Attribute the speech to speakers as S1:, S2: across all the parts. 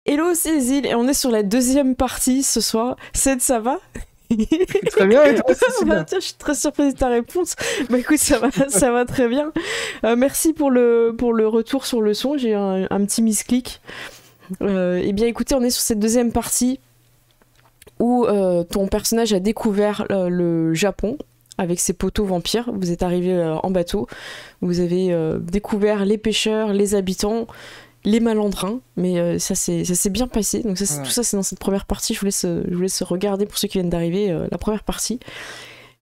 S1: Hello Cécile, et on est sur la deuxième partie ce soir. Ça va?
S2: Très bien, et toi,
S1: Bah,
S2: Cécile?
S1: tiens, je suis très surprise de ta réponse. Bah écoute, ça va très bien. Merci pour le retour sur le son, j'ai eu un petit misclic. Eh bien écoutez, on est sur cette deuxième partie où ton personnage a découvert le Japon avec ses poteaux vampires. Vous êtes arrivé en bateau, vous avez découvert les pêcheurs, les habitants, les malandrins, mais ça s'est bien passé. Donc ça, tout ça c'est dans cette première partie. Je vous laisse regarder pour ceux qui viennent d'arriver la première partie.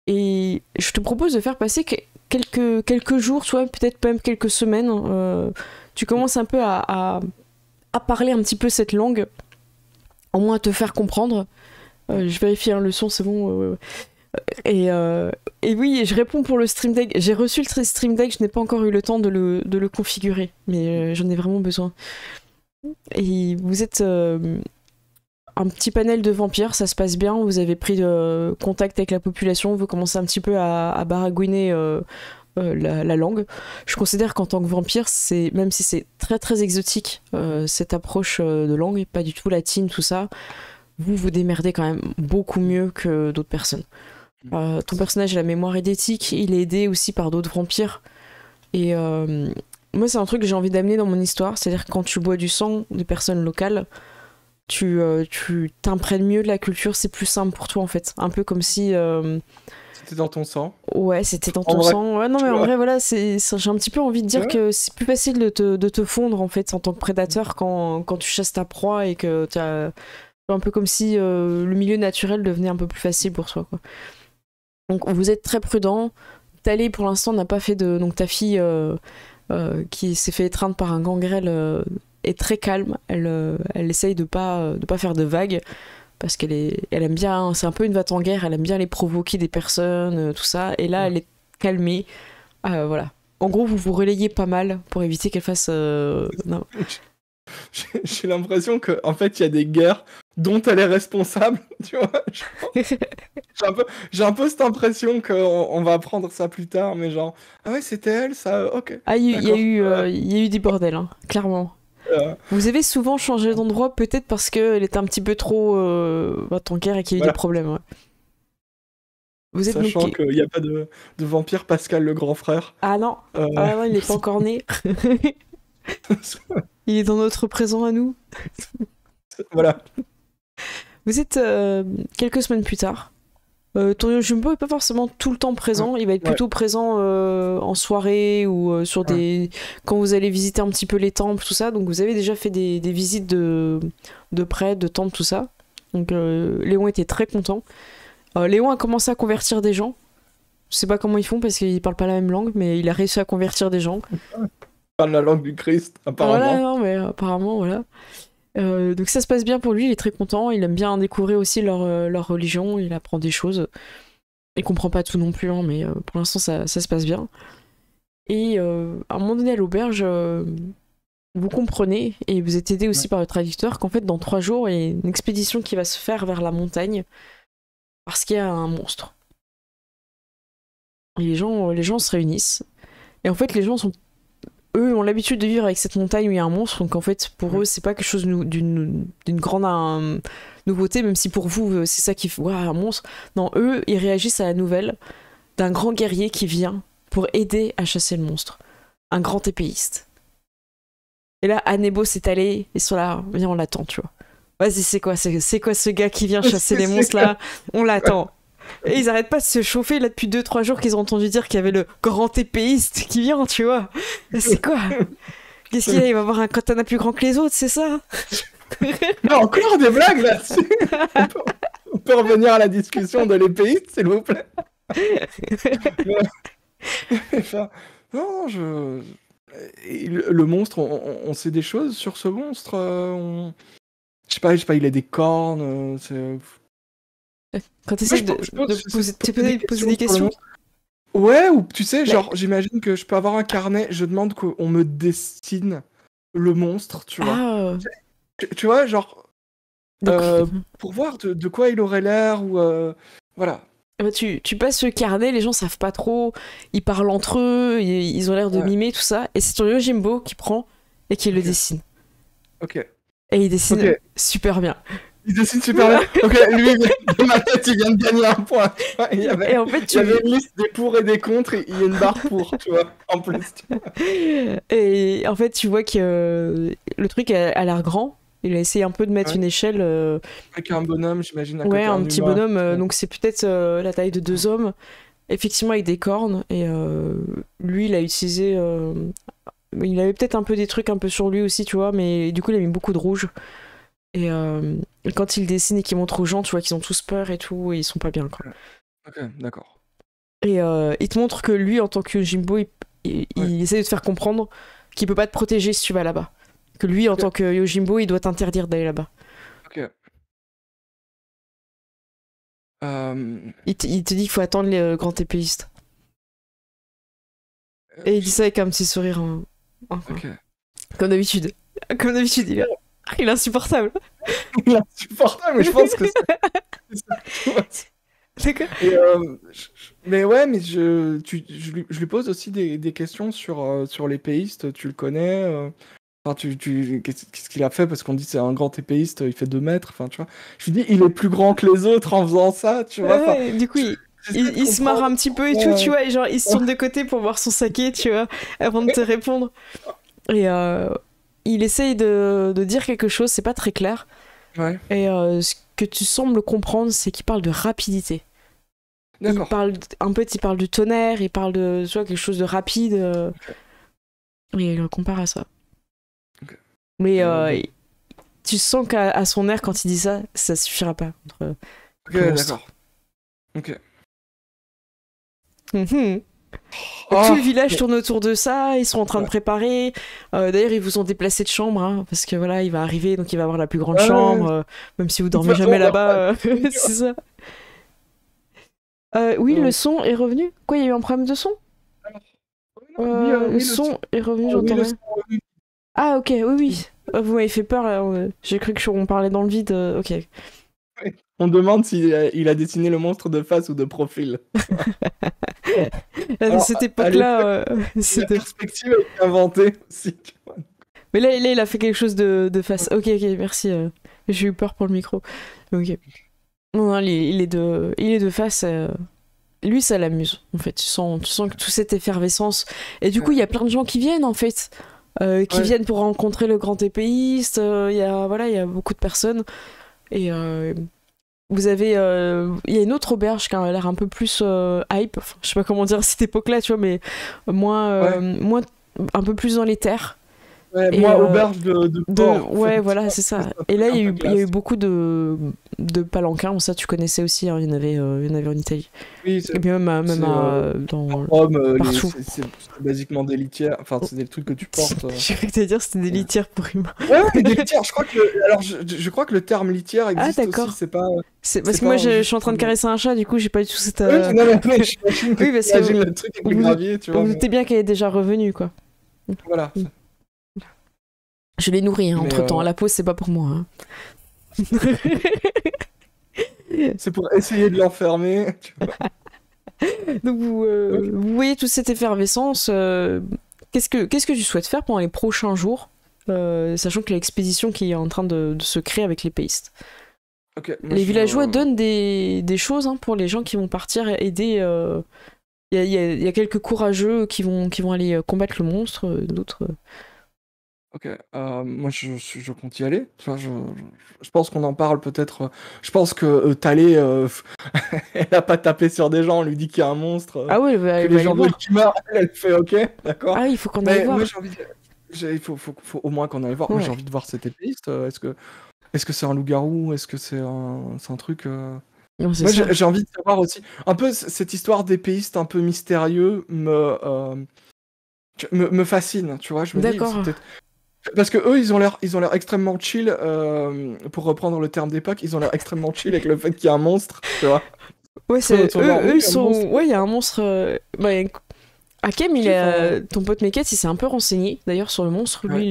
S1: Et je te propose de faire passer quelques jours, soit peut-être même quelques semaines. Tu commences un peu à parler un petit peu cette langue, au moins à te faire comprendre. Je vérifie le son, c'est bon. Et oui, je réponds pour le Stream Deck. J'ai reçu le Stream Deck, je n'ai pas encore eu le temps de le configurer, mais j'en ai vraiment besoin. Et vous êtes un petit panel de vampires, ça se passe bien, vous avez pris contact avec la population, vous commencez un petit peu à baragouiner la langue. Je considère qu'en tant que vampire, même si c'est très très exotique, cette approche de langue, pas du tout latine, tout ça, vous démerdez quand même beaucoup mieux que d'autres personnes. Ton personnage a la mémoire eidetique, il est aidé aussi par d'autres vampires. Et moi, c'est un truc que j'ai envie d'amener dans mon histoire, c'est-à-dire que quand tu bois du sang des personnes locales, tu t'imprègnes mieux de la culture, c'est plus simple pour toi en fait. Un peu comme si.
S2: C'était dans ton sang.
S1: Ouais, c'était dans ton sang. Ouais, non, mais en vrai, voilà, j'ai un petit peu envie de dire que c'est plus facile de te fondre en fait en tant que prédateur quand tu chasses ta proie et que tu as. Un peu comme si le milieu naturel devenait un peu plus facile pour toi, quoi. Donc vous êtes très prudent. Thalé pour l'instant n'a pas fait de... Donc ta fille qui s'est fait étreindre par un gangrel est très calme. Elle essaye de pas faire de vagues parce elle aime bien... C'est un peu une va en guerre, elle aime bien les provoquer des personnes, tout ça. Et là elle est calmée. Voilà. En gros vous vous relayez pas mal pour éviter qu'elle fasse... Non.
S2: J'ai l'impression qu'en fait il y a des guerres dont elle est responsable, tu vois. J'ai un peu cette impression qu'on va apprendre ça plus tard, mais genre, ah ouais, c'était elle, ça, ok.
S1: Ah, il y a eu des bordels, hein, clairement. Vous avez souvent changé d'endroit, peut-être parce qu'elle était un petit peu trop en guerre et qu'il y a eu des problèmes. Ouais.
S2: Vous êtes Sachant qu'il n'y a pas de vampire Pascal le grand frère.
S1: Ah non, non il n'est pas encore né. Il est dans notre présent à nous.
S2: Voilà.
S1: Vous êtes quelques semaines plus tard. Torion Jumbo est pas forcément tout le temps présent. Il va être plutôt présent en soirée ou sur des... Quand vous allez visiter un petit peu les temples, tout ça. Donc vous avez déjà fait des visites de prêtres, de temples, tout ça. Donc Léon était très content. Léon a commencé à convertir des gens. Je sais pas comment ils font parce qu'ils parlent pas la même langue, mais il a réussi à convertir des gens.
S2: Il parle la langue du Christ, apparemment.
S1: Voilà, non, mais apparemment, voilà. Donc ça se passe bien pour lui, il est très content, il aime bien découvrir aussi leur religion, il apprend des choses. Il comprend pas tout non plus, hein, mais pour l'instant ça se passe bien. Et à un moment donné à l'auberge, vous comprenez, et vous êtes aidé aussi par le traducteur, qu'en fait dans 3 jours, il y a une expédition qui va se faire vers la montagne, parce qu'il y a un monstre. Et les gens se réunissent, et en fait les gens eux ont l'habitude de vivre avec cette montagne où il y a un monstre, donc en fait pour eux c'est pas quelque chose d'une grande nouveauté, même si pour vous c'est ça qui fait un monstre. Non, eux ils réagissent à la nouvelle d'un grand guerrier qui vient pour aider à chasser le monstre, un grand épéiste. Et là Anebo s'est allé, ils sont là, viens on l'attend, tu vois. Vas-y, c'est quoi ce gars qui vient chasser les monstres là? On l'attend. Et ils arrêtent pas de se chauffer là depuis 2-3 jours qu'ils ont entendu dire qu'il y avait le grand épéiste qui vient, tu vois. C'est quoi? Qu'est-ce qu'il y a? Il va avoir un katana plus grand que les autres, c'est ça?
S2: Non, encore des blagues là-dessus. On peut revenir à la discussion de l'épéiste, s'il vous plaît. Non, le monstre, on sait des choses sur ce monstre. Je sais pas, il a des cornes.
S1: Quand tu essaies de poser des questions.
S2: Ouais, ou tu sais, genre, j'imagine que je peux avoir un carnet, je demande qu'on me dessine le monstre, tu vois. Tu vois, genre, pour voir de quoi il aurait l'air, ou voilà.
S1: Tu passes le carnet, les gens savent pas trop, ils parlent entre eux, ils ont l'air de mimer, tout ça, et c'est ton Yojimbo qui prend et qui le dessine.
S2: Ok.
S1: Et il dessine super bien.
S2: Il dessine super bien. Ok, lui, dans ma tête, il vient de gagner un point. Il y avait,
S1: en fait,
S2: il y avait une liste des pour et des contre, et il y a une barre pour, tu vois, en plus.
S1: Et en fait, tu vois que le truc a l'air grand. Il a essayé un peu de mettre une échelle.
S2: Avec un bonhomme, j'imagine.
S1: Ouais, un petit bonhomme. Donc c'est peut-être la taille de 2 hommes. Effectivement, avec des cornes. Et lui, il a utilisé. Il avait peut-être un peu des trucs un peu sur lui aussi, tu vois. Mais du coup, il a mis beaucoup de rouge. Et quand il dessine et qu'il montre aux gens, tu vois qu'ils ont tous peur et tout. Et ils sont pas bien, quoi.
S2: Ok, d'accord.
S1: Et il te montre que lui, en tant que Yojimbo, il essaie de te faire comprendre qu'il peut pas te protéger si tu vas là-bas. Que lui, en tant que Yojimbo, il doit t'interdire d'aller là-bas.
S2: Ok.
S1: Il te dit qu'il faut attendre les grands épéistes. Et il dit ça avec un petit sourire.
S2: Ok.
S1: Comme d'habitude. Comme d'habitude, il est insupportable.
S2: Il est insupportable, mais je pense que c'est...
S1: D'accord.
S2: Mais ouais, mais je lui pose aussi des questions sur l'épéiste. Tu le connais Enfin, qu'est-ce qu'il a fait? Parce qu'on dit c'est un grand épéiste, il fait 2 mètres. Enfin, tu vois. Je lui dis, il est plus grand que les autres en faisant ça, tu vois.
S1: Ouais, du coup, il se marre un petit peu et tout, tu vois. Et genre, il se tourne de côté pour voir son saké, tu vois, avant de te répondre. Et il essaye de dire quelque chose, c'est pas très clair.
S2: Ouais.
S1: Et ce que tu sembles comprendre, c'est qu'il parle de rapidité.
S2: D'accord.
S1: Il parle du tonnerre, il parle de tu vois, quelque chose de rapide. Et il le compare à ça.
S2: Okay.
S1: Mais tu sens qu'à son air, quand il dit ça, ça suffira pas.
S2: Ok, d'accord. Ok.
S1: Tout le village tourne autour de ça, ils sont en train de préparer. D'ailleurs, ils vous ont déplacé de chambre, hein, parce que voilà, il va arriver, donc il va avoir la plus grande chambre, même si vous dormez jamais là-bas, c'est ça. Oui, le son est revenu. Quoi, il y a eu un problème de son? Le son est revenu, j'entends rien. Ah, ok, oui. Vous m'avez fait peur, là. J'ai cru qu'on parlait dans le vide. Ok.
S2: On demande s'il a dessiné le monstre de face ou de profil.
S1: À cette époque-là,
S2: la perspective a été inventée aussi.
S1: Mais là, il a fait quelque chose de face. Ok, merci. J'ai eu peur pour le micro. Ok. Non, il est de face. Lui, ça l'amuse, en fait. Tu sens que toute cette effervescence. Et du coup, il y a plein de gens qui viennent, en fait. Qui viennent pour rencontrer le grand épéiste. Il y a beaucoup de personnes. Et vous avez... il y a une autre auberge qui a l'air un peu plus hype. Enfin, je sais pas comment dire à cette époque-là, tu vois, mais moins un peu plus dans les terres.
S2: Ouais, moi, auberge de port.
S1: Ouais, voilà, c'est ça. Et là, il y a eu beaucoup de palanquins. Ça, tu connaissais aussi. Hein, il y en avait en Italie.
S2: Oui,
S1: et puis même dans
S2: Rome,
S1: partout.
S2: C'est basiquement des litières. Enfin, c'est des trucs que tu portes.
S1: J'ai cru que t'allais dire que c'était des litières pour humains.
S2: Ouais, des litières. Je crois que le terme litière existe aussi. C'est pas.
S1: C'est parce que moi, je suis en train de caresser un chat. Du coup, j'ai pas du tout cette.
S2: Oui, non, mais j'imagine
S1: oui, parce que
S2: le truc avec le gravier, tu vois.
S1: Vous doutez bien qu'elle est déjà revenue, quoi.
S2: Voilà.
S1: Je l'ai nourrie entre temps. La pause, c'est pas pour moi. Hein.
S2: C'est pour essayer de l'enfermer.
S1: Donc vous voyez toute cette effervescence. Qu'est-ce que tu souhaites faire pendant les prochains jours, sachant que l'expédition qui est en train de se créer avec les péistes. Les villageois donnent des choses pour les gens qui vont partir aider. Il y a quelques courageux qui vont aller combattre le monstre, d'autres.
S2: Ok, moi je compte y aller. Enfin, je pense qu'on en parle peut-être. Je pense que Thalé, elle a pas tapé sur des gens, on lui dit qu'il y a un monstre.
S1: Ah oui,
S2: que les gens veulent qu'il meure, elle fait ok, d'accord.
S1: Ah, il faut qu'on aille voir.
S2: Moi, il faut au moins qu'on aille voir. Ouais. Moi j'ai envie de voir cet épéiste. Est-ce que c'est un loup-garou? Est-ce que c'est un truc
S1: Non,
S2: moi j'ai envie de savoir aussi. Un peu cette histoire d'épéiste un peu mystérieux me fascine, tu vois. Je me dis, c'est peut-être. Parce que eux, ils ont l'air extrêmement chill, pour reprendre le terme d'époque, ils ont l'air extrêmement chill avec le fait qu'il y a un monstre, tu vois.
S1: Ouais, eux ils sont... Ouais, il y a un monstre... Hakem, ton pote Meket, il s'est un peu renseigné, d'ailleurs, sur le monstre. Lui,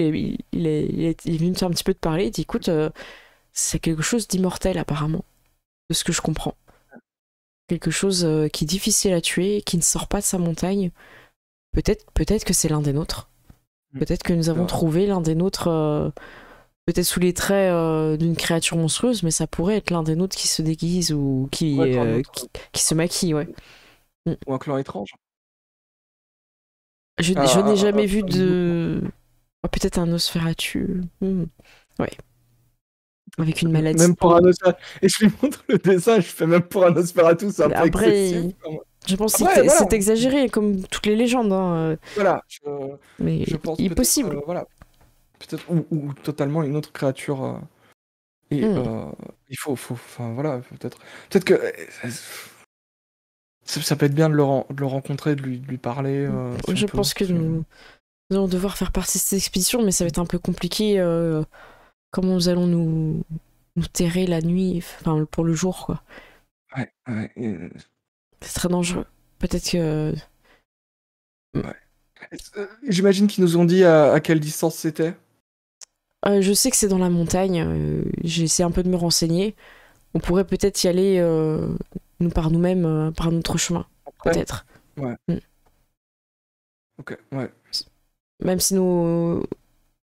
S1: il est venu me faire un petit peu de parler, il dit, écoute, c'est quelque chose d'immortel, apparemment, de ce que je comprends. Quelque chose qui est difficile à tuer, qui ne sort pas de sa montagne. Peut-être que c'est l'un des nôtres. Peut-être que nous avons trouvé l'un des nôtres. peut-être sous les traits d'une créature monstrueuse, mais ça pourrait être l'un des nôtres qui se déguise ou qui se maquille, ouais.
S2: Ou un clan étrange.
S1: Je n'ai jamais vu de... peut-être un Nosferatu. Ouais. Avec une maladie.
S2: Même pour un Nosferatu. Et je lui montre le dessin, je fais même pour un Nosferatu, c'est un peu excessif.
S1: Je pense que c'est exagéré, comme toutes les légendes. Hein.
S2: Voilà.
S1: Mais
S2: je pense
S1: il est possible.
S2: Voilà. Peut-être, ou totalement une autre créature. Et il faut, enfin voilà, peut-être que ça peut être bien de le rencontrer, de lui parler.
S1: Je pense que nous allons devoir faire partie de cette expédition, mais ça va être un peu compliqué. Comment nous allons nous terrer la nuit, enfin pour le jour, quoi.
S2: Ouais.
S1: C'est très dangereux. Peut-être que.
S2: Ouais. J'imagine qu'ils nous ont dit à quelle distance c'était.
S1: Je sais que c'est dans la montagne. J'ai essayé un peu de me renseigner. On pourrait peut-être y aller par nous-mêmes, par notre chemin. Après. Peut-être.
S2: Ouais. Ok, ouais.
S1: Même si nos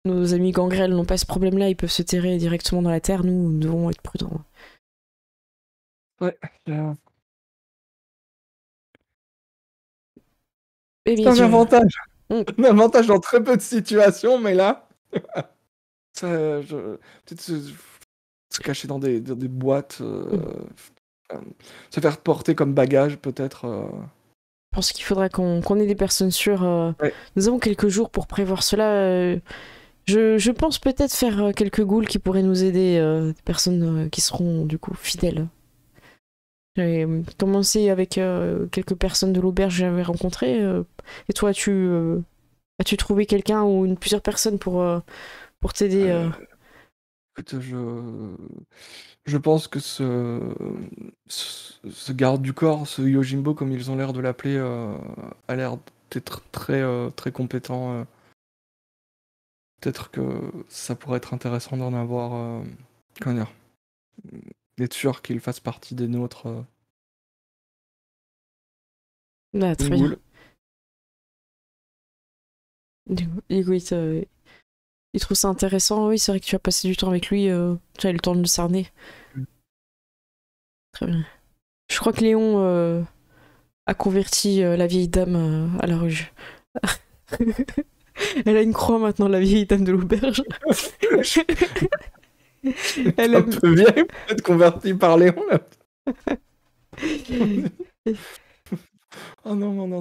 S1: amis gangrels n'ont pas ce problème-là, ils peuvent se terrer directement dans la terre. Nous devons être prudents.
S2: Ouais.
S1: C'est
S2: un avantage. Un avantage dans très peu de situations, mais là, peut-être se cacher dans des boîtes, se faire porter comme bagage, peut-être.
S1: Je pense qu'il faudra qu'on ait des personnes sûres.
S2: Ouais.
S1: Nous avons quelques jours pour prévoir cela. Je pense peut-être faire quelques ghouls qui pourraient nous aider, des personnes qui seront du coup fidèles. J'ai commencé avec quelques personnes de l'auberge que j'avais rencontrées. Et toi, as-tu trouvé quelqu'un ou plusieurs personnes pour t'aider
S2: Écoute, je pense que ce garde du corps, ce Yojimbo, comme ils ont l'air de l'appeler, a l'air d'être très, très compétent. Peut-être que ça pourrait être intéressant d'en avoir. Comment dire, d'être sûr qu'il fasse partie des nôtres.
S1: Très bien. Du coup, il trouve ça intéressant. Oui, c'est vrai que tu as passé du temps avec lui. Tu as eu le temps de le cerner. Très bien. Je crois que Léon a converti la vieille dame à la rue. Elle a une croix maintenant, la vieille dame de l'auberge.
S2: Elle un peu vieille pour être convertie par Léon, là. Oh non, on est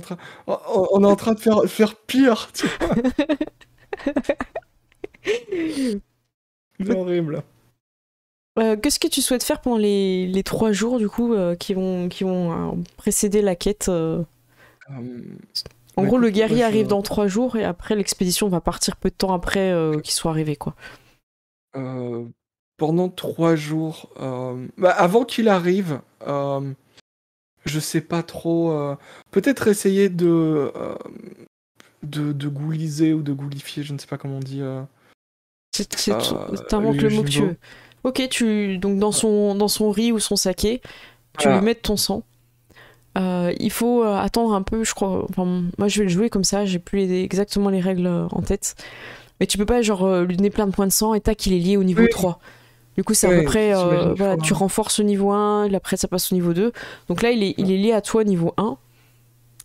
S2: en train de faire pire, tu vois. C'est horrible.
S1: Qu'est-ce que tu souhaites faire pendant les 3 jours, du coup, qui vont précéder la quête En gros, le guerrier arrive dans 3 jours et après, l'expédition va partir peu de temps après qu'il soit arrivé, quoi.
S2: Pendant 3 jours, avant qu'il arrive, je sais pas trop. Peut-être essayer de gouliser ou de goulifier, je ne sais pas comment on dit.
S1: T'inventes le mot que tu veux. Ok, donc dans son riz ou son saké, tu lui mets de ton sang. Il faut attendre un peu, je crois. Enfin, moi, je vais le jouer comme ça, j'ai plus exactement les règles en tête. Mais tu peux pas, lui donner plein de points de sang et tac, il est lié au niveau 3. Du coup, c'est à peu près. Voilà, tu renforces au niveau 1, après, ça passe au niveau 2. Donc là, il est lié à toi niveau 1.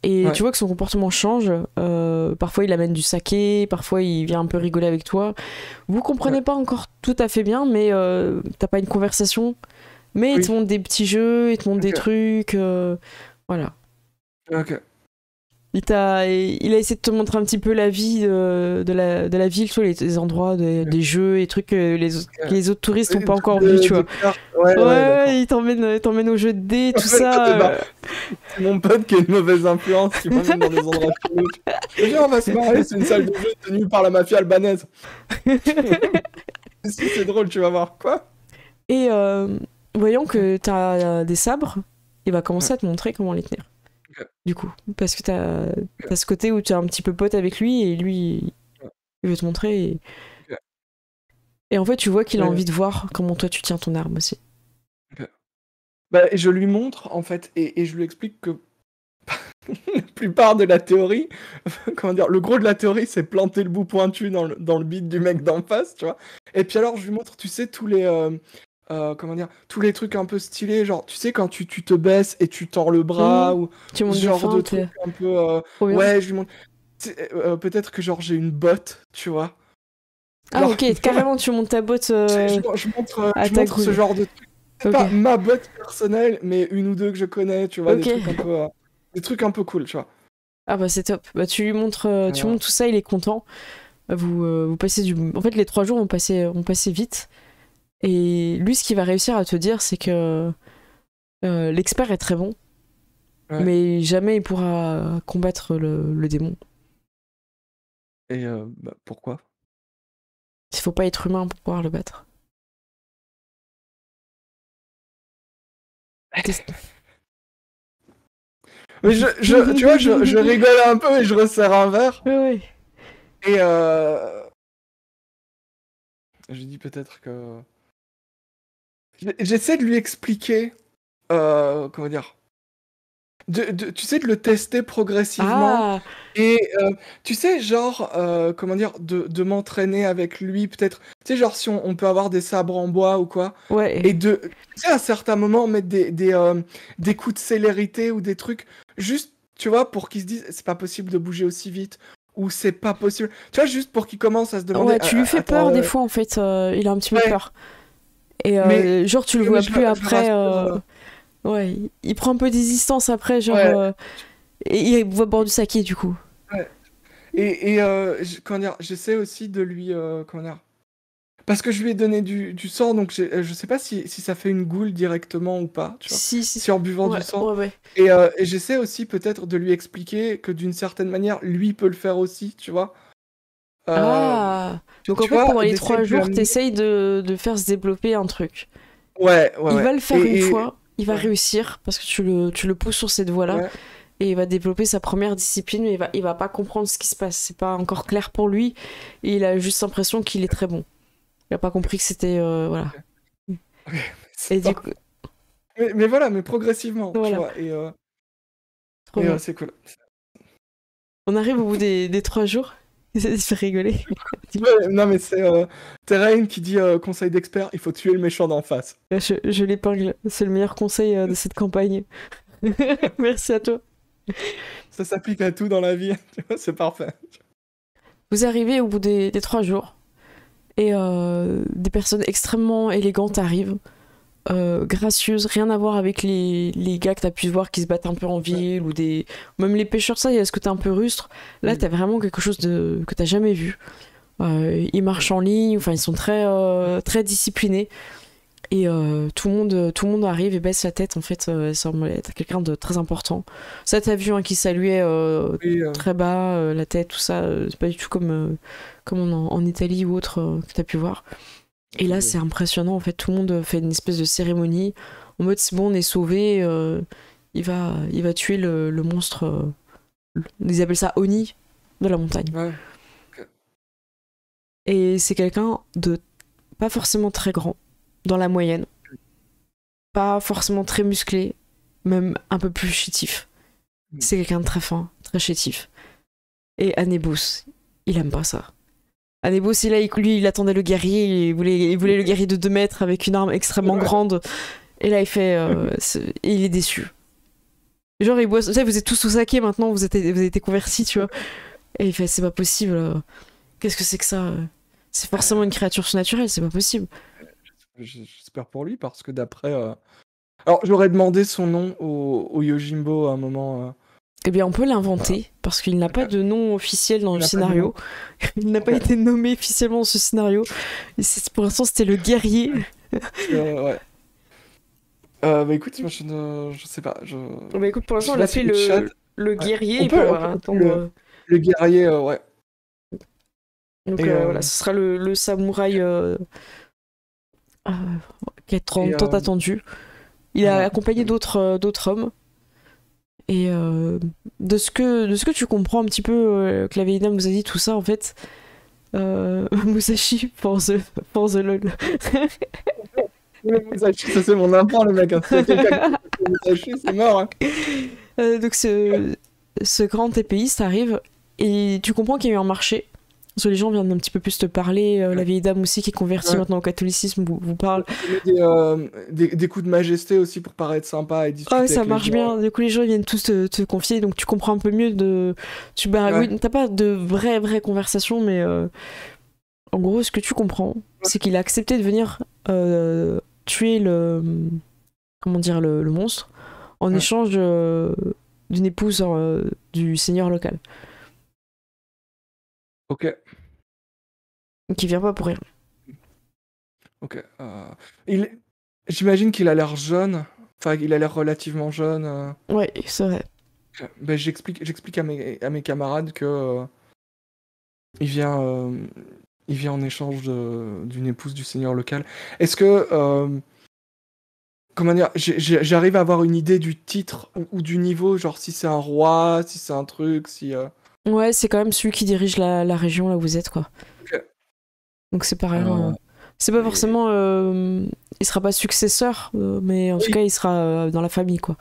S1: Et tu vois que son comportement change. Parfois, il amène du saké, parfois, il vient un peu rigoler avec toi. Vous comprenez pas encore tout à fait bien, mais t'as pas une conversation. Mais il te montre des petits jeux, il te montre des trucs. Voilà.
S2: Ok.
S1: Il a essayé de te montrer un petit peu la vie de la ville, tu vois, les endroits, des jeux et trucs que les autres touristes n'ont pas encore vus, tu vois. Ouais, il t'emmène au jeu de dés, tout ça.
S2: C'est mon pote qui a une mauvaise influence, qui m'emmène dans des endroits chelous. Viens, on va se marrer, c'est une salle de jeu tenue par la mafia albanaise. Si, c'est drôle, tu vas voir. Quoi?
S1: Et voyons que t'as des sabres, il va commencer à te montrer comment les tenir. Du coup, parce que t'as ce côté où tu es un petit peu pote avec lui et lui il veut te montrer et en fait tu vois qu'il a envie de voir comment toi tu tiens ton arme aussi.
S2: Et je lui montre en fait et je lui explique que la plupart de la théorie, comment dire, le gros de la théorie, c'est planter le bout pointu dans le bide du mec d'en face, tu vois. Et puis alors, je lui montre, tu sais, tous les... comment dire, tous les trucs un peu stylés, genre, tu sais, quand tu te baisses et tu tords le bras, ou
S1: Tu montes
S2: ce genre
S1: fin,
S2: de trucs un peu... ouais, je lui montre... peut-être que genre j'ai une botte, tu vois.
S1: Ah ok, carrément tu montes ta botte
S2: je montre ce genre de truc. C'est pas ma botte personnelle, mais une ou deux que je connais, tu vois, des trucs un peu cool, tu vois.
S1: Ah bah c'est top. Bah tu lui montres, tu montres tout ça, il est content. Vous passez en fait les 3 jours ont passé vite. Et lui, ce qu'il va réussir à te dire, c'est que l'expert est très bon, mais jamais il pourra combattre le démon.
S2: Et pourquoi?
S1: Il faut pas être humain pour pouvoir le battre.
S2: Mais tu vois, je rigole un peu et je resserre un verre.
S1: Oui.
S2: Et je dis peut-être que... J'essaie de lui expliquer, comment dire... tu sais, de le tester progressivement.
S1: Ah.
S2: Et tu sais, genre, comment dire, de m'entraîner avec lui, peut-être. Tu sais, genre, si on peut avoir des sabres en bois ou quoi.
S1: Ouais.
S2: Et tu sais, à certains moments, mettre des coups de célérité ou des trucs, juste, tu vois, pour qu'ils se disent, c'est pas possible de bouger aussi vite. Ou c'est pas possible. Tu vois, juste pour qu'il commence à se demander.
S1: Ouais, tu lui fais peur des fois, en fait. Il a un petit peu peur. Et genre, tu le vois plus après. Ouais, il prend un peu des distances après, genre. Et il voit boire du saké, du coup.
S2: Ouais. Et comment dire, j'essaie aussi de lui. Comment dire. Parce que je lui ai donné du sang, donc je sais pas si ça fait une goule directement ou pas, tu vois. Si en buvant du sang.
S1: Ouais.
S2: Et j'essaie aussi peut-être de lui expliquer que d'une certaine manière, lui peut le faire aussi, tu vois.
S1: Donc en fait, pendant les 3 jours, t'essayes de faire se développer un truc.
S2: Ouais.
S1: Il va le faire une fois, il va réussir, parce que tu le pousses sur cette voie-là. Et il va développer sa première discipline, mais il va pas comprendre ce qui se passe. C'est pas encore clair pour lui. Et il a juste l'impression qu'il est très bon. Il a pas compris que c'était... voilà.
S2: Et du coup... mais voilà, mais progressivement,
S1: voilà.
S2: Tu vois. Et c'est cool.
S1: On arrive au bout des 3 jours. Ça te fait rigoler.
S2: Non, mais c'est Terrain qui dit conseil d'expert, il faut tuer le méchant d'en face.
S1: Je l'épingle. C'est le meilleur conseil de cette campagne. Merci à toi.
S2: Ça s'applique à tout dans la vie. C'est parfait.
S1: Vous arrivez au bout des 3 jours. Et des personnes extrêmement élégantes arrivent. Gracieuses, rien à voir avec les gars que t'as pu voir qui se battent un peu en ville, ou même les pêcheurs, ça, il y a ce côté un peu rustre. Là, t'as vraiment quelque chose que t'as jamais vu. Ils marchent en ligne, enfin, ils sont très, très disciplinés. Et tout le monde arrive et baisse la tête, en fait, ça semble être quelqu'un de très important. Ça, t'as vu, qui saluait très bas, la tête, tout ça, c'est pas du tout comme en Italie ou autre que t'as pu voir. Et là, c'est impressionnant, en fait, tout le monde fait une espèce de cérémonie, en mode, c'est bon, on est sauvé, il va tuer le monstre, ils appellent ça Oni, de la montagne.
S2: Ouais.
S1: Et c'est quelqu'un de pas forcément très grand, dans la moyenne, pas forcément très musclé, même un peu plus chétif. C'est quelqu'un de très fin, très chétif. Et Anébos, il aime pas ça. Anébos, lui, il attendait le guerrier, il voulait le guerrier de 2 mètres avec une arme extrêmement grande. Et là, il fait... et il est déçu. Genre, il boit... Vous savez, vous êtes tous au saké maintenant, vous avez été convertis, tu vois. Et il fait, c'est pas possible. Qu'est-ce que c'est que ça? C'est forcément une créature surnaturelle, c'est pas possible.
S2: J'espère pour lui, parce que d'après... Alors, j'aurais demandé son nom au Yojimbo à un moment...
S1: Eh bien, on peut l'inventer, parce qu'il n'a pas de nom officiel dans le scénario. Il n'a pas été nommé officiellement dans ce scénario. Et pour l'instant, c'était le guerrier.
S2: Ouais. Bah écoute, moi, je sais pas.
S1: Bah écoute, pour l'instant, on l'a fait le guerrier.
S2: On peut attendre... Le guerrier, ouais.
S1: Donc voilà, ce sera le samouraï qui est tant attendu. Il a accompagné d'autres hommes. Et de ce que tu comprends un petit peu, que la vieille dame vous a dit tout ça, en fait, Musashi for the lol.
S2: Musashi, ça c'est mon import, le mec. Musashi, c'est mort.
S1: Donc ce grand épéiste arrive et tu comprends qu'il y a eu un marché. Parce que les gens viennent un petit peu plus te parler. La vieille dame aussi qui est convertie maintenant au catholicisme vous parle.
S2: Des coups de majesté aussi pour paraître sympa et discuter.
S1: Ouais, ça marche bien. Du coup, les gens viennent tous te confier, donc tu comprends un peu mieux de. Tu baragouines. T'as pas de vraie conversation, mais en gros, ce que tu comprends, c'est qu'il a accepté de venir tuer le. Comment dire, le monstre en échange d'une épouse du seigneur local.
S2: Ok.
S1: Qui vient pas pour rien.
S2: Ok. J'imagine qu'il a l'air jeune. Enfin, il a l'air relativement jeune.
S1: Ouais, c'est vrai.
S2: Ben, j'explique à mes camarades que il vient en échange d'une épouse du seigneur local. Est-ce que comment dire, j'arrive à avoir une idée du titre ou du niveau, genre si c'est un roi, si c'est un truc, si.
S1: Ouais, c'est quand même celui qui dirige la région là où vous êtes, quoi.
S2: Ok.
S1: Donc c'est pareil. C'est pas forcément. Il sera pas successeur, mais en tout cas, il sera dans la famille, quoi.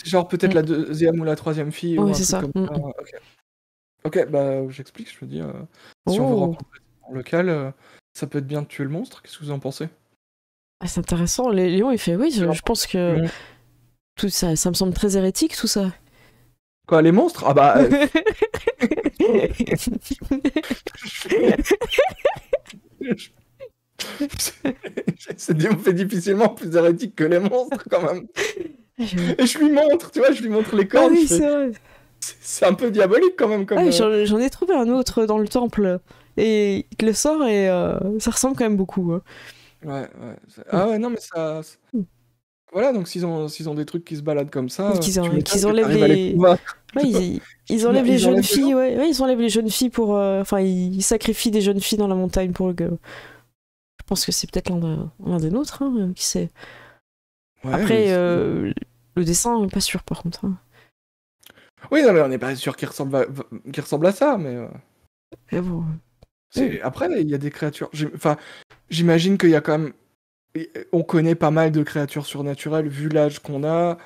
S2: Genre peut-être la deuxième ou la troisième fille.
S1: Ouais,
S2: ou un
S1: c'est
S2: truc
S1: ça.
S2: comme ça. Ok, bah j'explique, je me dis. Si on veut rencontrer le local, ça peut être bien de tuer le monstre. Qu'est-ce que vous en pensez?
S1: Ah, c'est intéressant. Léon, il fait oui, je pense que tout ça me semble très hérétique, tout ça.
S2: Quoi, les monstres? Ah bah. On fait difficilement plus hérétique que les monstres quand même. Et je lui montre, tu vois, je lui montre les cornes.
S1: Ah oui, c'est vrai.
S2: C'est un peu diabolique quand même.
S1: J'en ai trouvé un autre dans le temple. Et il le sort et ça ressemble quand même beaucoup. Hein.
S2: Ouais. Ah ouais, non, mais ça. Voilà, donc s'ils ont des trucs qui se baladent comme ça,
S1: qu'ils enlèvent les. Ils enlèvent les jeunes filles, ouais, ils enlèvent les jeunes filles pour. Enfin, ils sacrifient des jeunes filles dans la montagne pour le. Je pense que c'est peut-être l'un des nôtres, hein, qui sait. Ouais, après, le dessin, pas sûr par contre. Hein.
S2: Oui, non, mais on n'est pas sûr qu'il ressemble à ça, mais.
S1: Mais bon.
S2: Après, il y a des créatures. Enfin, j'imagine qu'il y a quand même. On connaît pas mal de créatures surnaturelles vu l'âge qu'on a.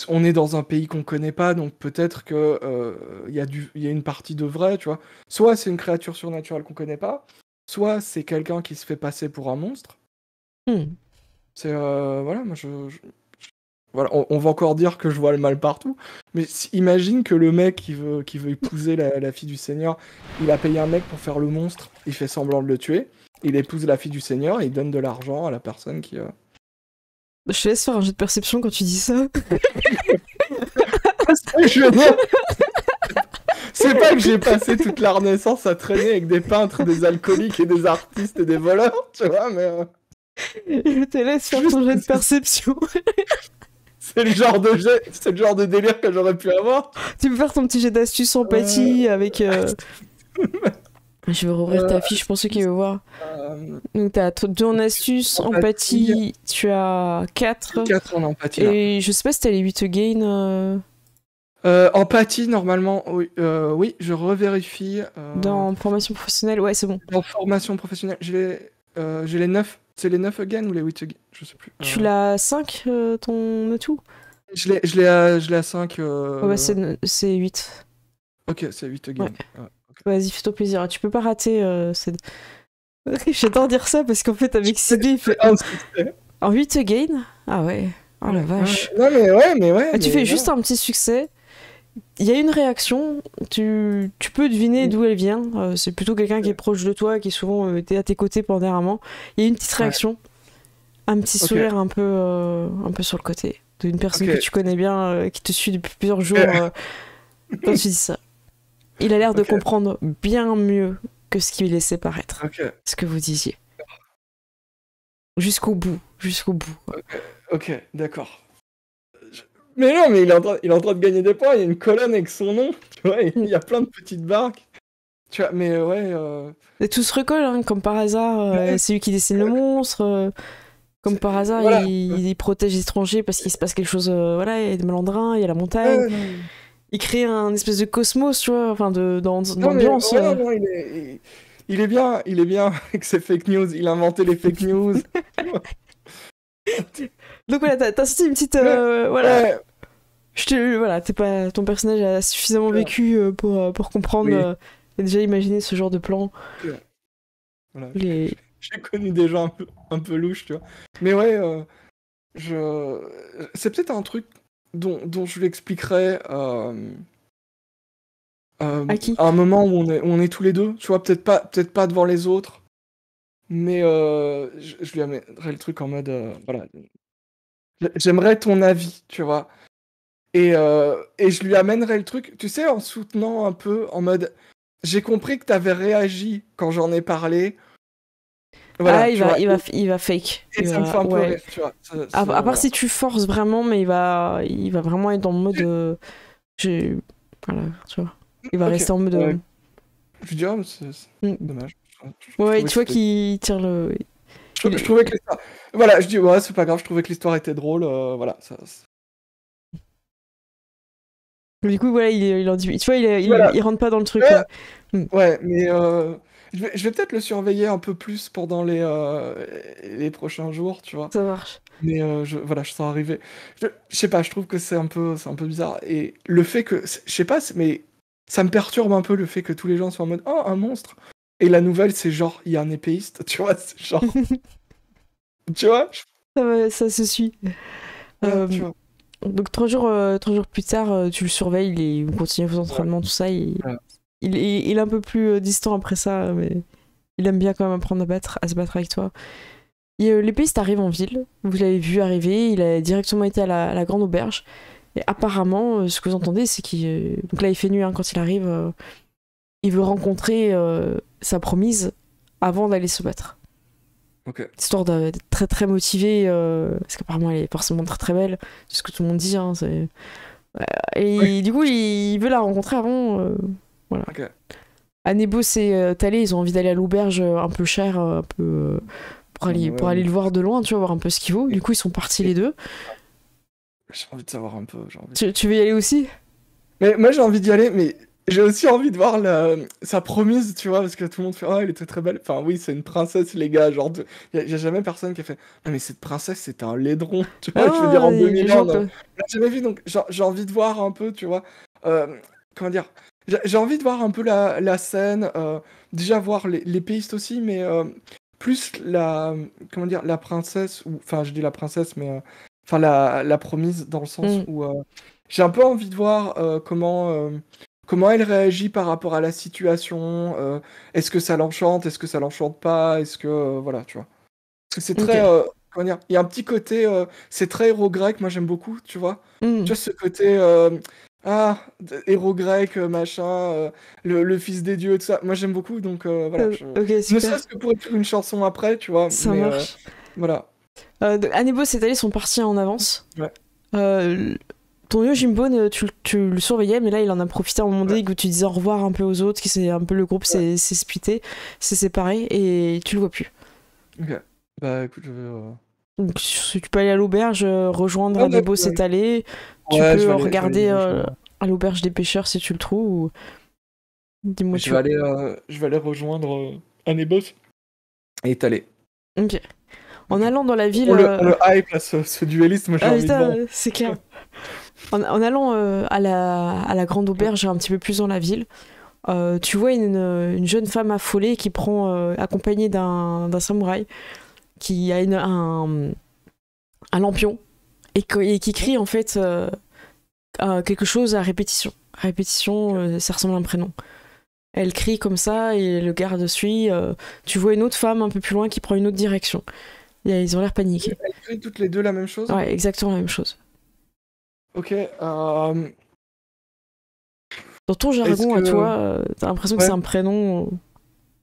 S2: On est dans un pays qu'on connaît pas, donc peut-être que il y a une partie de vrai, tu vois. Soit c'est une créature surnaturelle qu'on connaît pas, soit c'est quelqu'un qui se fait passer pour un monstre. C'est voilà, moi voilà, on va encore dire que je vois le mal partout, mais imagine que le mec qui veut épouser la fille du seigneur, il a payé un mec pour faire le monstre, il fait semblant de le tuer, il épouse la fille du seigneur et il donne de l'argent à la personne qui.
S1: Je te laisse faire un jet de perception quand tu dis ça.
S2: Je veux dire, c'est pas que j'ai passé toute la Renaissance à traîner avec des peintres, des alcooliques et des artistes et des voleurs, tu vois, mais.
S1: Je te laisse faire ton jet de perception.
S2: C'est le genre de délire que j'aurais pu avoir.
S1: Tu peux faire ton petit jet d'astuce empathie avec. Je vais rouvrir ta fiche pour ceux qui veulent voir. Donc t'as 2 en astuce, empathie, tu as 4.
S2: 4 en empathie.
S1: Et je sais pas si t'as les 8 gain.
S2: Empathie, normalement, oui, je revérifie.
S1: Dans formation professionnelle, ouais, c'est bon.
S2: Dans formation professionnelle, j'ai les 9. C'est les 9 again ou les 8 again? Je sais plus.
S1: Tu l'as 5, ton tout?
S2: Je l'ai à 5.
S1: Ouais, c'est 8.
S2: Ok, c'est 8 again.
S1: Ouais. Okay. Vas-y, fais-toi plaisir. Tu peux pas rater. J'adore dire ça parce qu'en fait, avec CD, il fait. En 8 again? Ah ouais. Oh la vache.
S2: Non, mais ouais.
S1: Tu fais juste un petit succès. Il y a une réaction, tu peux deviner d'où elle vient. C'est plutôt quelqu'un qui est proche de toi, qui est souvent été à tes côtés pendant un moment. Il y a une petite réaction, un petit sourire un peu sur le côté, d'une personne que tu connais bien, qui te suit depuis plusieurs jours quand tu dis ça. Il a l'air de comprendre bien mieux que ce qu'il laissait paraître, ce que vous disiez. Jusqu'au bout.
S2: Ok, d'accord. Mais non, mais il est en train de gagner des points, il y a une colonne avec son nom, tu vois, il y a plein de petites barques. Tu vois, mais ouais...
S1: Et tout se recolle, hein, comme par hasard, c'est lui qui dessine le monstre, comme par hasard, voilà. il protège les étrangers parce qu'il se passe quelque chose, voilà, il y a des malandrins, il y a la montagne, il crée un espèce de cosmos, tu vois, enfin, d'ambiance.
S2: Non, il est bien avec ses fake news, il a inventé les fake news.
S1: Donc voilà, t'as sorti une petite... voilà. Voilà, ton personnage a suffisamment vécu pour comprendre et déjà imaginer ce genre de plan.
S2: Voilà. J'ai connu des gens un peu louches, tu vois. Mais ouais, c'est peut-être un truc dont je l'expliquerai à un moment où on est tous les deux, tu vois, peut-être pas devant les autres, mais je lui amènerai le truc en mode, voilà, j'aimerais ton avis, tu vois. Et je lui amènerai le truc, tu sais, en soutenant un peu, en mode, j'ai compris que t'avais réagi quand j'en ai parlé. Voilà,
S1: il va fake.
S2: Et ça me fait un peu rire, tu vois.
S1: À part si tu forces vraiment, mais il va vraiment être en mode. Voilà, tu vois. Il va rester en mode.
S2: Je dirais, c'est dommage.
S1: Ouais, tu vois qu'il tire le.
S2: Je trouvais que l'histoire. Voilà, je dis, ouais, c'est pas grave, je trouvais que l'histoire était drôle, voilà.
S1: Du coup, voilà, il en dit. Tu vois, il rentre pas dans le truc.
S2: Ouais, mais je vais peut-être le surveiller un peu plus pendant les prochains jours, tu vois.
S1: Ça marche.
S2: Mais voilà, je sens arriver. Je sais pas, je trouve que c'est un peu bizarre. Et le fait que. Je sais pas, mais ça me perturbe un peu le fait que tous les gens soient en mode, oh, un monstre. Et la nouvelle, c'est genre, il y a un épéiste, tu vois, c'est genre. Tu vois
S1: ça se suit.
S2: Tu vois.
S1: Donc 3 jours plus tard, tu le surveilles, il continue vos entraînements, tout ça. Il est un peu plus distant après ça, mais il aime bien quand même apprendre à se battre avec toi. L'épéiste arrive en ville, vous l'avez vu arriver, il a directement été à la grande auberge. Et apparemment, ce que vous entendez, c'est donc là il fait nuit quand il arrive, il veut rencontrer sa promise avant d'aller se battre.
S2: Okay.
S1: Histoire d'être très très motivée, parce qu'apparemment elle est forcément très très belle, c'est ce que tout le monde dit. Et du coup, il veut la rencontrer avant. Voilà.
S2: Okay.
S1: Anebos et Thalé, ils ont envie d'aller à l'auberge un peu chère, un peu, pour aller le voir de loin, tu vois, voir un peu ce qu'il vaut. Du coup, ils sont partis les deux.
S2: J'ai envie de savoir un peu.
S1: Tu veux y aller aussi?
S2: Mais moi, j'ai envie d'y aller, mais j'ai aussi envie de voir sa promise, tu vois, parce que tout le monde fait, oh, elle était très belle. Enfin, oui, c'est une princesse, les gars. Genre, y a jamais personne qui a fait, non, mais cette princesse, c'était un laidron. Tu vois, je veux dire, en 2000 ans, on l'a jamais vu. Donc, j'ai envie de voir un peu, tu vois. Comment dire? J'ai envie de voir un peu la scène. Déjà, voir les pistes aussi, mais plus comment dire, la princesse, enfin, je dis la princesse, mais enfin, la promise, dans le sens où j'ai un peu envie de voir comment elle réagit par rapport à la situation. Est-ce que ça l'enchante? Est-ce que ça l'enchante pas? Est-ce que voilà, tu vois. Parce que c'est très comment dire, il y a un petit côté c'est très héros grec, moi j'aime beaucoup, tu vois. Tu vois ce côté héros grec, machin, le fils des dieux, tout ça. Moi j'aime beaucoup, donc voilà.
S1: Okay,
S2: ne serait-ce que pour écrire une chanson après, tu vois.
S1: Ça marche.
S2: Voilà.
S1: Anebos et Thalé sont partis en avance.
S2: Ouais.
S1: Ton Yojimbo, tu le surveillais, mais là il en a profité à un moment donné où tu disais au revoir un peu aux autres, le groupe s'est splitté, s'est séparé, et tu le vois plus.
S2: Ok. Bah écoute, je vais.
S1: Donc, tu peux aller à l'auberge, rejoindre Anebos et Thalé. Tu peux regarder à l'auberge des pêcheurs si tu le trouves. Ou... Dis-moi.
S2: Je vais aller rejoindre Anebos et Thalé.
S1: Ok. En allant dans la ville.
S2: On le hype, là, ce dueliste, moi j'ai envie de voir.
S1: C'est clair. En allant à la grande auberge, un petit peu plus dans la ville, tu vois une jeune femme affolée qui prend, accompagnée d'un samouraï, qui a un lampion et qui crie en fait quelque chose à répétition. Ça ressemble à un prénom. Elle crie comme ça et le garde suit. Tu vois une autre femme un peu plus loin qui prend une autre direction. Ils ont l'air paniqués.
S2: Elles crient toutes les deux la même chose?
S1: Ouais, exactement la même chose.
S2: Ok.
S1: Dans ton jargon à toi, t'as l'impression que c'est un prénom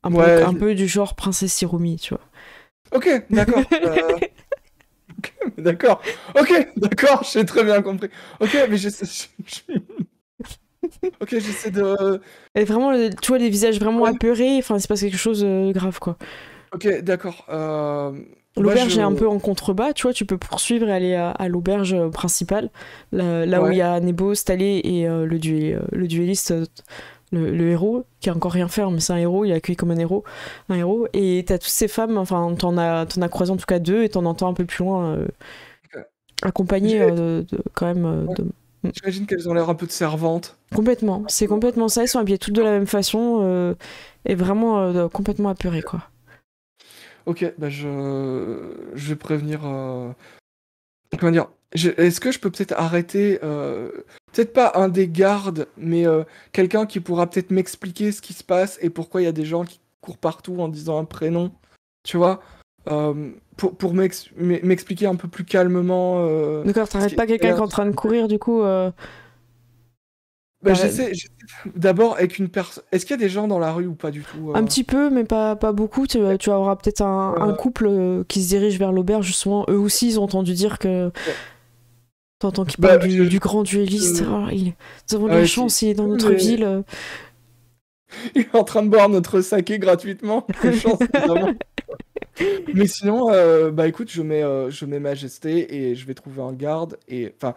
S1: un peu du genre Princesse Hirumi, tu vois.
S2: Ok, d'accord. D'accord. Ok, d'accord, j'ai très bien compris. Ok, mais ok, j'essaie de...
S1: Et vraiment, tu vois, les visages vraiment apeurés, enfin, c'est pas quelque chose de grave, quoi.
S2: Ok, d'accord.
S1: L'auberge est un peu en contrebas, tu vois, tu peux poursuivre et aller à l'auberge principale, là où il y a Anebos, Thalé et le duelliste, le héros, qui a encore rien fait, mais c'est un héros, il est accueilli comme un héros, et t'as toutes ces femmes, enfin, t'en as croisé en tout cas 2, et t'en entends un peu plus loin, accompagné quand même de...
S2: J'imagine qu'elles ont l'air un peu de servantes.
S1: Complètement, c'est complètement ça. Elles sont habillées toutes de la même façon et vraiment complètement apeurées, quoi.
S2: Ok, bah je vais prévenir. Comment dire? Est-ce que je peux peut-être arrêter, peut-être pas un des gardes, mais quelqu'un qui pourra peut-être m'expliquer ce qui se passe et pourquoi il y a des gens qui courent partout en disant un prénom, tu vois? Pour m'expliquer un peu plus calmement.
S1: D'accord, t'arrêtes pas quelqu'un qui est en train de courir, du coup.
S2: Bah, j'essaie d'abord avec une personne. Est-ce qu'il y a des gens dans la rue ou pas du tout?
S1: Un petit peu, mais pas beaucoup. Tu auras peut-être un couple qui se dirige vers l'auberge, justement. Eux aussi, ils ont entendu dire que. T'entends qu'ils parlent du grand duelliste. Nous avons de la chance, il est dans notre ville.
S2: Il est en train de boire notre saké gratuitement. Quelle chance, évidemment. Mais sinon, bah écoute, je mets Majesté et je vais trouver un garde et enfin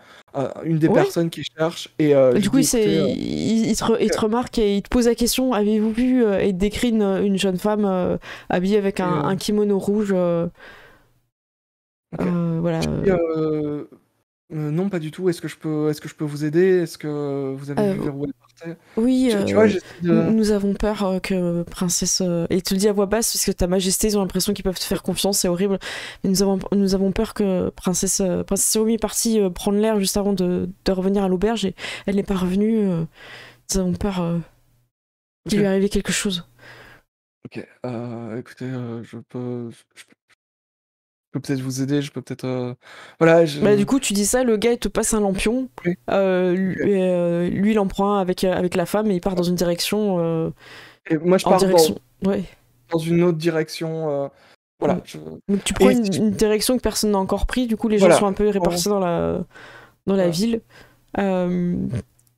S2: une des personnes qui cherche et
S1: du coup il te remarque et il te pose la question, avez-vous vu, et il te décrit une jeune femme habillée avec un kimono rouge. Voilà.
S2: Non, pas du tout. Est-ce que je peux vous aider? Est-ce que vous avez vu vers où elle partait?
S1: Oui, tu vois, nous avons peur que Princesse... Et il te le dit à voix basse, parce que ta Majesté, ils ont l'impression qu'ils peuvent te faire confiance, c'est horrible. Mais nous avons peur que Princesse Hiromi est partie prendre l'air juste avant de revenir à l'auberge, et elle n'est pas revenue. Nous avons peur qu'il lui arrive quelque chose.
S2: Ok, écoutez, je peux peut-être vous aider, je peux peut-être... Voilà,
S1: du coup, tu dis ça, le gars, il te passe un lampion. Oui. Lui, il en prend un avec la femme et il part dans une direction... et moi, je pars
S2: dans une autre direction. Voilà.
S1: Donc, tu prends une direction que personne n'a encore pris. Du coup, les gens sont un peu répartis dans la ville.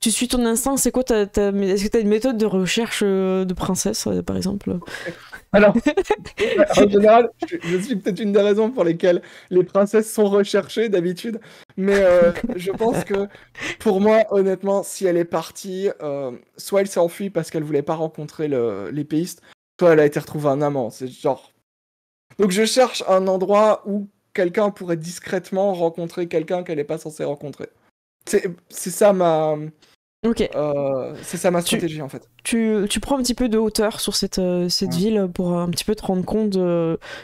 S1: Tu suis ton instinct, c'est quoi est-ce que tu as une méthode de recherche de princesse, par exemple?
S2: Alors, en général, je suis peut-être une des raisons pour lesquelles les princesses sont recherchées d'habitude, mais je pense que pour moi, honnêtement, si elle est partie, soit elle s'est enfuie parce qu'elle voulait pas rencontrer l'épéiste, soit elle a été retrouvée un amant. C'est genre. Donc je cherche un endroit où quelqu'un pourrait discrètement rencontrer quelqu'un qu'elle n'est pas censée rencontrer. C'est ça ma.
S1: Ok.
S2: C'est ça ma stratégie en fait.
S1: Tu prends un petit peu de hauteur sur cette ville pour un petit peu te rendre compte.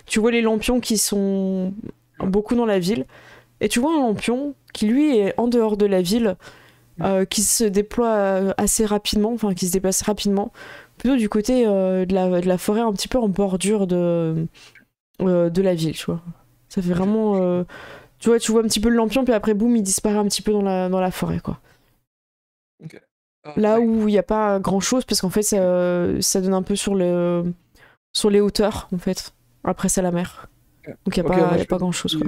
S1: Tu vois les lampions qui sont beaucoup dans la ville. Et tu vois un lampion qui lui est en dehors de la ville, qui se déploie assez rapidement, enfin qui se déplace rapidement, plutôt du côté de la forêt, un petit peu en bordure de la ville, tu vois. Ça fait vraiment... tu vois un petit peu le lampion, puis après, boum, il disparaît un petit peu dans la forêt, quoi.
S2: Ok.
S1: Là où il n'y a pas grand chose, parce qu'en fait ça donne un peu sur les hauteurs, en fait. Après, c'est la mer. Donc il n'y a pas grand chose.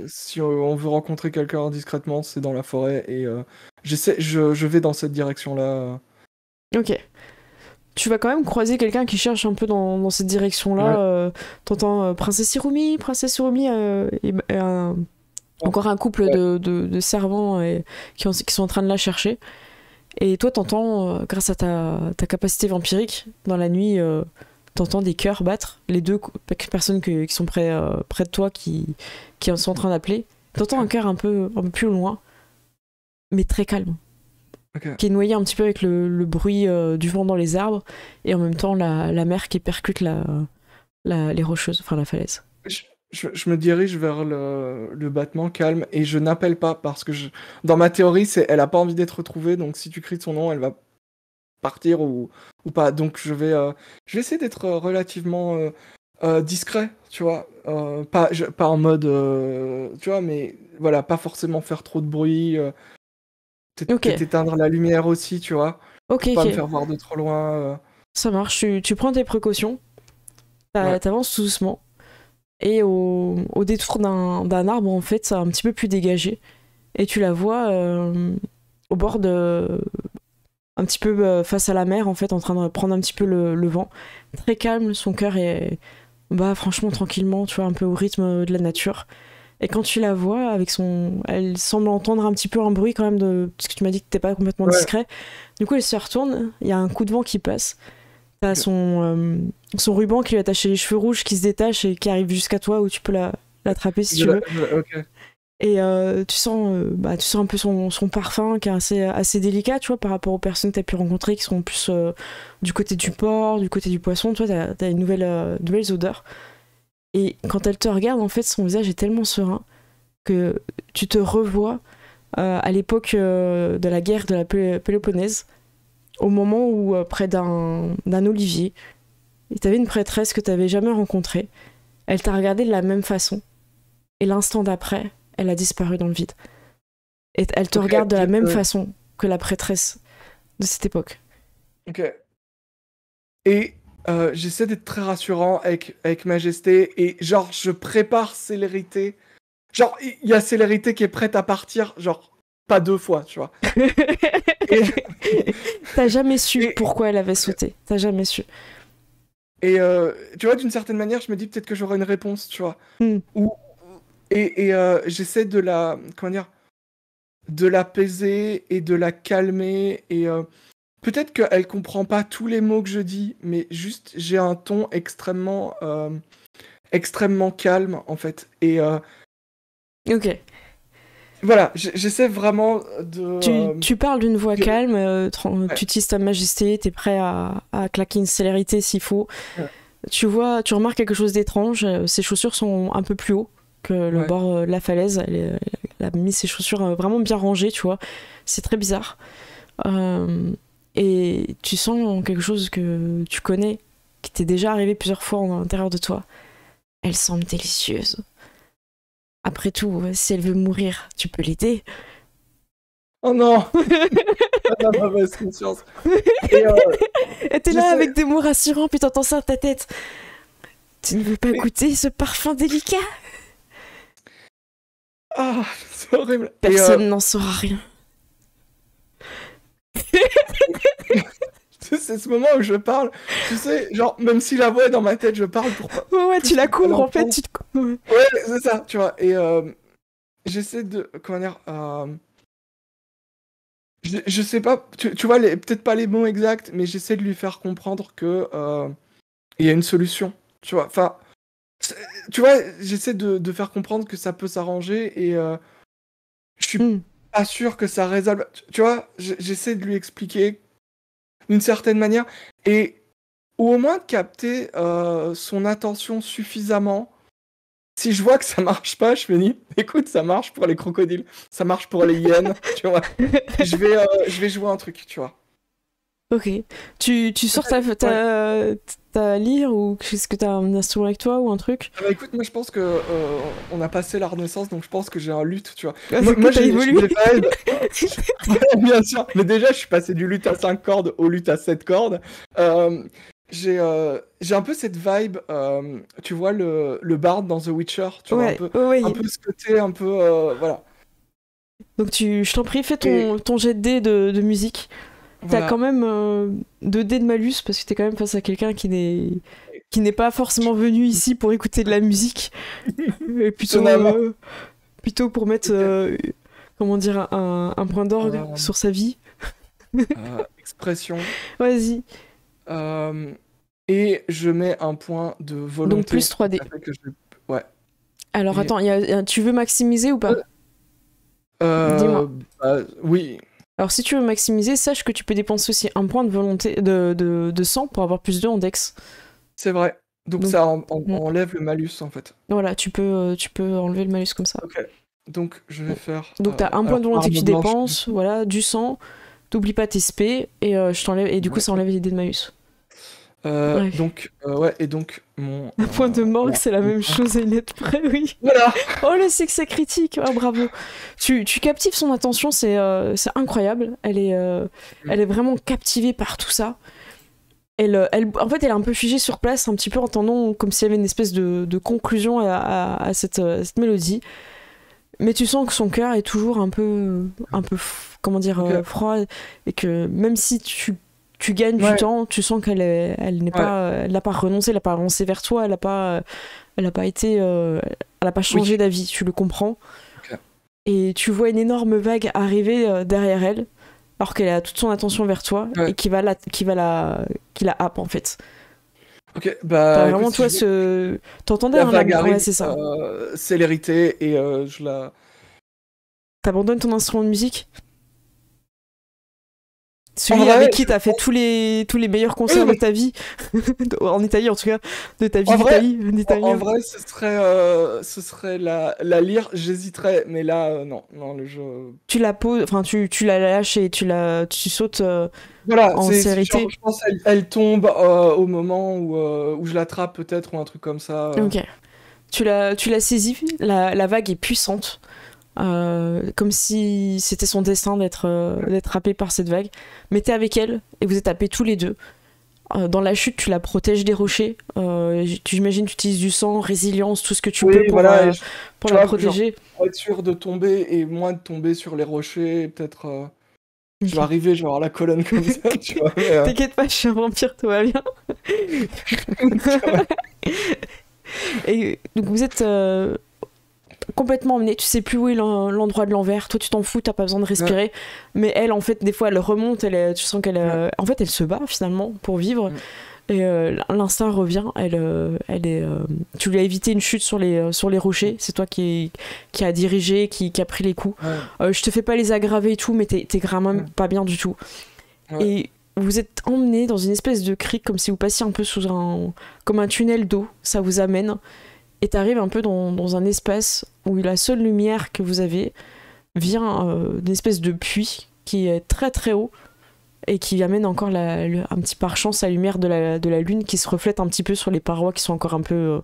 S2: Si on veut rencontrer quelqu'un discrètement, c'est dans la forêt et je vais dans cette direction-là.
S1: Ok. Tu vas quand même croiser quelqu'un qui cherche un peu dans cette direction-là. T'entends Princesse Hiromi et encore un couple de servants qui sont en train de la chercher. Et toi, t'entends, grâce à ta capacité vampirique, dans la nuit, t'entends des cœurs battre. Les deux personnes qui sont près de toi, qui sont en train d'appeler. T'entends un cœur un peu plus loin, mais très calme. Qui est noyé un petit peu avec le bruit du vent dans les arbres, et en même temps la mer qui percute les rocheuses, enfin la falaise.
S2: Je me dirige vers le battement calme et je n'appelle pas parce que dans ma théorie, elle a pas envie d'être retrouvée, donc si tu cries son nom, elle va partir ou pas. Donc je vais essayer d'être relativement discret, tu vois, pas en mode, tu vois, mais voilà, pas forcément faire trop de bruit, peut-être éteindre la lumière aussi, tu vois, pour pas me faire voir de trop loin.
S1: Ça marche, tu prends tes précautions, t'avances tout doucement. Et au détour d'un arbre, en fait, c'est un petit peu plus dégagé. Et tu la vois au bord un petit peu face à la mer, en fait, en train de prendre un petit peu le vent. Très calme, son cœur est franchement tranquillement, tu vois, un peu au rythme de la nature. Et quand tu la vois, elle semble entendre un petit peu un bruit quand même, parce que tu m'as dit que t'étais pas complètement discret. Du coup, elle se retourne, il y a un coup de vent qui passe. T'as son ruban qui lui attache les cheveux rouges qui se détache et qui arrive jusqu'à toi, où tu peux l'attraper si tu veux. Et tu sens un peu son parfum qui est assez délicat, tu vois, par rapport aux personnes que tu as pu rencontrer qui sont plus du côté du porc, du côté du poisson, tu vois, t'as une nouvelles odeurs. Et quand elle te regarde, en fait, son visage est tellement serein que tu te revois à l'époque de la guerre de la Péloponnèse, au moment où, près d'un olivier, et t'avais une prêtresse que t'avais jamais rencontrée. Elle t'a regardé de la même façon. Et l'instant d'après, elle a disparu dans le vide. Et elle te regarde de la même façon que la prêtresse de cette époque.
S2: Ok. Et j'essaie d'être très rassurant avec Majesté. Et genre, je prépare Célérité. Genre, il y a Célérité qui est prête à partir, genre, pas 2 fois, tu vois.
S1: Et... T'as jamais su pourquoi elle avait sauté. T'as jamais su.
S2: Et tu vois, d'une certaine manière, je me dis peut-être que j'aurai une réponse, tu vois. Et j'essaie de de l'apaiser et de la calmer. Et peut-être qu'elle comprend pas tous les mots que je dis, mais juste j'ai un ton extrêmement calme, en fait. Et
S1: ok.
S2: Voilà, j'essaie vraiment de...
S1: Tu parles d'une voix calme, tu utilises ta majesté, t'es prêt à claquer une célérité s'il faut.
S2: Ouais.
S1: Tu remarques quelque chose d'étrange, ses chaussures sont un peu plus haut que le bord de la falaise. Elle a mis ses chaussures vraiment bien rangées, tu vois. C'est très bizarre. Et tu sens quelque chose que tu connais, qui t'est déjà arrivé plusieurs fois à l'intérieur de toi. Elle semble délicieuse. Après tout, si elle veut mourir, tu peux l'aider.
S2: Oh non. La mauvaise conscience.
S1: Et t'es là avec des mots rassurants, puis t'entends ça dans ta tête. Tu ne veux pas goûter ce parfum délicat?
S2: Ah, c'est horrible.
S1: Personne n'en saura rien.
S2: C'est ce moment où je parle, tu sais, genre, même si la voix est dans ma tête, je parle pour pas...
S1: Ouais, tu la couvres, en fait.
S2: Ouais, c'est ça, tu vois. Et j'essaie de... Comment dire... Je sais pas, tu vois, peut-être pas les mots exacts, mais j'essaie de lui faire comprendre que il y a une solution, tu vois. Enfin, tu vois, j'essaie de faire comprendre que ça peut s'arranger et je suis pas sûr que ça résolve. Tu vois, j'essaie de lui expliquer d'une certaine manière et ou au moins de capter son attention suffisamment. Si je vois que ça marche pas, je me dis, écoute, ça marche pour les crocodiles, ça marche pour les hyènes, tu vois. Je vais jouer un truc, tu vois.
S1: Ok. Tu sors ta lyre ou est-ce que t'as un instrument avec toi ou un truc?
S2: Bah écoute, moi je pense que on a passé la Renaissance, donc je pense que j'ai un luth, tu vois.
S1: Ah, moi j'ai évolué.
S2: Bien sûr, mais déjà je suis passé du luth à 5 cordes au luth à 7 cordes. J'ai un peu cette vibe, tu vois, le bard dans The Witcher, tu vois, un peu ce côté, un peu, voilà.
S1: Donc je t'en prie, fais ton jet de dés de musique. Voilà. T'as quand même 2 dés de malus, parce que t'es quand même face à quelqu'un qui n'est pas forcément venu ici pour écouter de la musique, et plutôt pour mettre, comment dire, un point d'orgue sur sa vie.
S2: Expression.
S1: Vas-y.
S2: Et je mets un point de volonté.
S1: Donc plus 3D.
S2: Ouais.
S1: Alors attends, tu veux maximiser ou pas? Dis-moi.
S2: Oui.
S1: Alors si tu veux maximiser, sache que tu peux dépenser aussi un point de volonté de sang pour avoir plus 2 en dex.
S2: C'est vrai. Donc ça enlève le malus en fait.
S1: Voilà, tu peux enlever le malus comme ça.
S2: Ok. Donc je vais faire...
S1: Donc t'as un point de volonté que tu dépenses, voilà, du sang, t'oublies pas tes SP, et je t'enlève, et du coup ça enlève les dés de malus.
S2: Donc, et donc mon...
S1: Un point de morgue, c'est la même chose à une lettre près, oui.
S2: Voilà.
S1: Oh, le succès critique, oh, bravo. Tu captives son attention, c'est incroyable. Elle est vraiment captivée par tout ça. En fait, elle est un peu figée sur place, un petit peu entendant comme s'il y avait une espèce de conclusion à cette mélodie. Mais tu sens que son cœur est toujours un peu comment dire, froid, et que même si tu gagnes du temps, tu sens qu'elle n'a pas renoncé, elle n'a pas avancé vers toi, elle n'a pas changé d'avis, tu le comprends. Et tu vois une énorme vague arriver derrière elle, alors qu'elle a toute son attention vers toi, et qui la happe en fait.
S2: Ok, bah.
S1: Vraiment, toi, t'entendais
S2: la vague arrive,
S1: c'est ça.
S2: Célérité, et je la.
S1: T'abandonnes ton instrument de musique? Celui avec qui t'as fait tous les meilleurs concerts de ta vie, en Italie en tout cas, de ta vie d'Italie.
S2: En vrai, ce serait la lyre, j'hésiterais, mais là, non, le jeu.
S1: Tu la poses, enfin tu la lâches et tu sautes
S2: voilà,
S1: en sécurité.
S2: Je pense qu'elle tombe au moment où je l'attrape peut-être, ou un truc comme ça.
S1: Ok. Tu la saisis, la vague est puissante. Comme si c'était son destin d'être happé par cette vague. Mais t'es avec elle et vous êtes happés tous les deux. Dans la chute, tu la protèges des rochers. J'imagine tu utilises du sang, résilience, tout ce que tu peux pour la protéger.
S2: Pour être sûr de tomber et moins de tomber sur les rochers, peut-être. Je vais arriver, je vais avoir la colonne comme ça, tu vois.
S1: T'inquiète pas, je suis un vampire, tout va bien. Et donc vous êtes complètement emmené, tu sais plus où est l'endroit de l'envers, toi tu t'en fous, t'as pas besoin de respirer, mais elle en fait des fois elle remonte, tu sens qu'elle en fait elle se bat finalement pour vivre, et l'instinct revient, tu lui as évité une chute sur les rochers, c'est toi qui a dirigé, qui a pris les coups. Je te fais pas les aggraver et tout, mais t'es vraiment pas bien du tout. Et vous êtes emmené dans une espèce de crique, comme si vous passiez un peu comme un tunnel d'eau, ça vous amène. Et t'arrives un peu dans un espace où la seule lumière que vous avez vient d'une espèce de puits qui est très très haut et qui amène encore un petit par chance la lumière de la lune qui se reflète un petit peu sur les parois qui sont encore un peu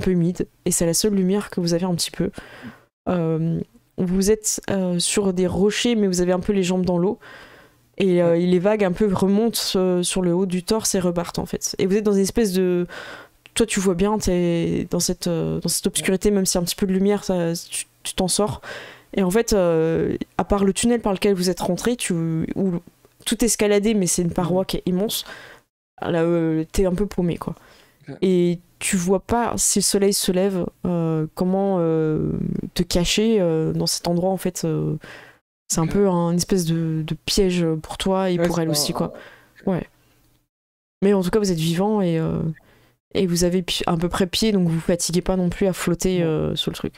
S1: humides. Et c'est la seule lumière que vous avez un petit peu. Vous êtes sur des rochers, mais vous avez un peu les jambes dans l'eau. Et les vagues un peu remontent sur le haut du torse et repartent en fait. Et vous êtes dans une espèce de... Toi tu vois bien, t'es dans cette obscurité, même s'il y a un petit peu de lumière, tu t'en sors. Et en fait, à part le tunnel par lequel vous êtes rentré, où tout escaladé, mais c'est une paroi qui est immense, là t'es un peu paumé quoi. Et tu vois pas, si le soleil se lève, comment te cacher dans cet endroit en fait. C'est un peu un espèce de piège pour toi et pour elle aussi quoi. Ouais. Mais en tout cas vous êtes vivant et vous avez à peu près pied, donc vous fatiguez pas non plus à flotter sur le truc.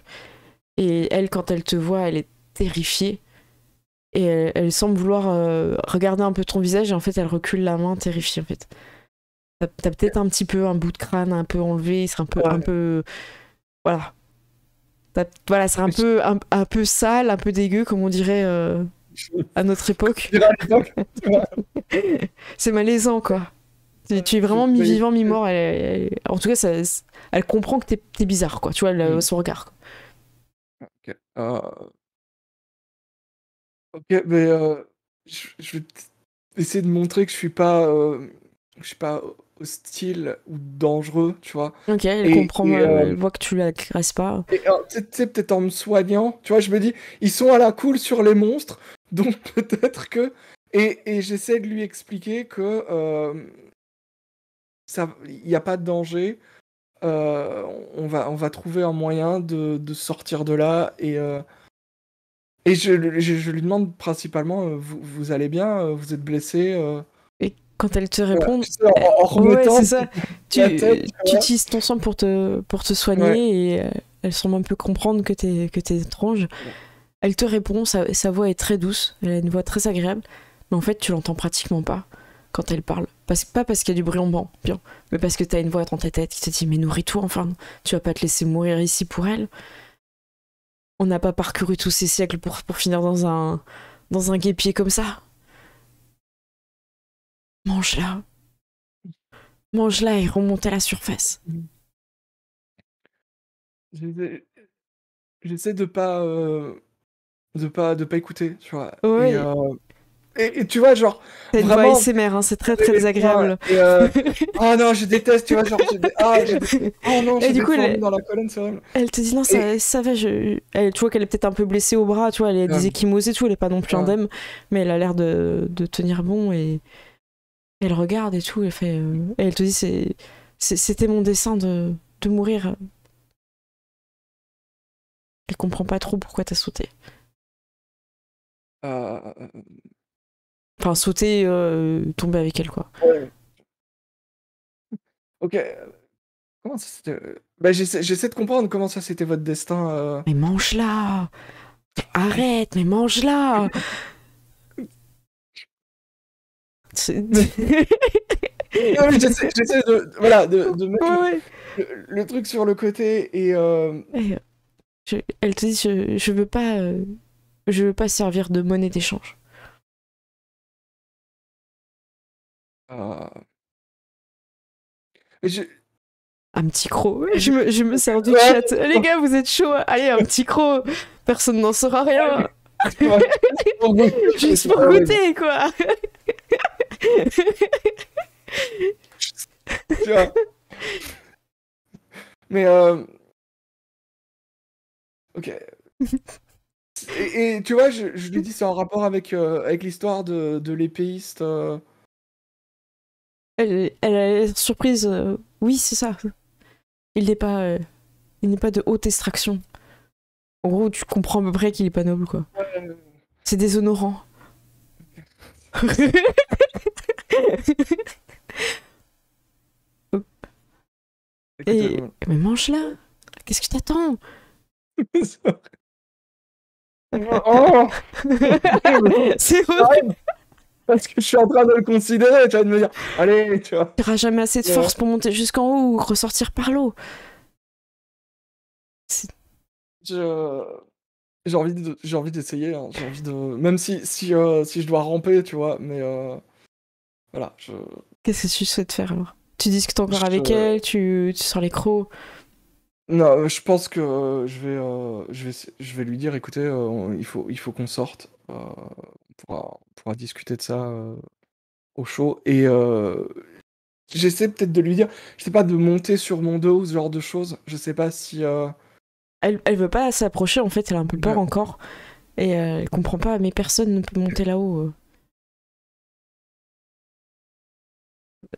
S1: Et elle, quand elle te voit, elle est terrifiée. Et elle semble vouloir regarder un peu ton visage, et en fait, elle recule la main, terrifiée, en fait. T'as peut-être un petit peu un bout de crâne un peu enlevé, c'est un peu... Voilà. Voilà, c'est un peu sale, un peu dégueu, comme on dirait à notre époque. C'est malaisant, quoi. Tu es vraiment mi-vivant, mi-mort. En tout cas, elle comprend que t'es bizarre, quoi. Tu vois, son regard. Quoi.
S2: Ok, mais je vais essayer de montrer que je suis pas hostile ou dangereux, tu vois.
S1: Ok, elle comprend, elle voit que tu l'agresses pas.
S2: Et tu sais, peut-être en me soignant, tu vois, je me dis, ils sont à la cool sur les monstres, donc peut-être que... Et j'essaie de lui expliquer que il n'y a pas de danger, on va trouver un moyen de sortir de là, et je lui demande principalement, vous allez bien, vous êtes blessé
S1: Et quand elle te répond,
S2: en remettant
S1: c'est ça. Tu utilises ton sang pour te soigner et elle semble un peu comprendre que t'es étrange. Ouais. Elle te répond, sa voix est très douce, elle a une voix très agréable, mais en fait tu l'entends pratiquement pas quand elle parle. Pas parce qu'il y a du bruit ambiant, bien, mais parce que t'as une voix dans ta tête qui te dit mais nourris-toi enfin, tu vas pas te laisser mourir ici pour elle. On n'a pas parcouru tous ces siècles pour finir dans un guêpier comme ça. Mange-la. Mange-la et remonte à la surface.
S2: J'essaie de pas écouter, tu vois.
S1: Ouais.
S2: Et tu vois, genre.
S1: T'as une voix ASMR, hein, c'est très très désagréable.
S2: Oh non, je déteste, tu vois, genre. Oh non, j'ai des formes dans la colonne, c'est horrible.
S1: Elle te dit non, ça va, tu vois qu'elle est peut-être un peu blessée au bras, tu vois, elle a des ecchymoses et tout, elle est pas non plus indemne, mais elle a l'air de tenir bon et elle regarde et tout, et elle te dit c'était mon dessein de mourir. Elle comprend pas trop pourquoi t'as sauté. Enfin, sauter, tomber avec elle, quoi.
S2: Ouais. Ok. Comment ça c'était... Bah, j'essaie de comprendre comment ça c'était votre destin.
S1: Mais mange-la! Arrête, mais mange-la.
S2: J'essaie de mettre le truc sur le côté et...
S1: elle te dit, je veux pas servir de monnaie d'échange. Un petit croc. Je me sers du chat. Les gars, vous êtes chauds. Allez, un petit croc. Personne n'en saura rien. Juste pour goûter, quoi.
S2: Tu vois. Mais ok. Et tu vois, je lui dis c'est en rapport avec l'histoire de l'épéiste.
S1: Elle est surprise. Oui, c'est ça. Il n'est pas de haute extraction. En gros, tu comprends à peu près qu'il est pas noble, quoi. C'est déshonorant. Mais mange-la. Qu'est-ce que t'attends?
S2: Oh
S1: c'est horrible.
S2: Parce que je suis en train de le considérer, tu vas de me dire, allez, tu vois.
S1: Tu n'auras jamais assez de force pour monter jusqu'en haut ou ressortir par l'eau.
S2: J'ai envie d'essayer, hein. J'ai envie de... Même si je dois ramper, tu vois, mais voilà.
S1: Qu'est-ce que tu souhaites faire alors? Tu discutes encore avec elle, tu sors les crocs?
S2: Non, je pense que je vais lui dire, écoutez, il faut qu'on sorte. On pourra discuter de ça au chaud. Et j'essaie peut-être de lui dire, je sais pas, de monter sur mon dos, ce genre de choses. Je sais pas si...
S1: Elle veut pas s'approcher, en fait, elle a un peu peur encore. Et elle comprend pas, mais personne ne peut monter là-haut.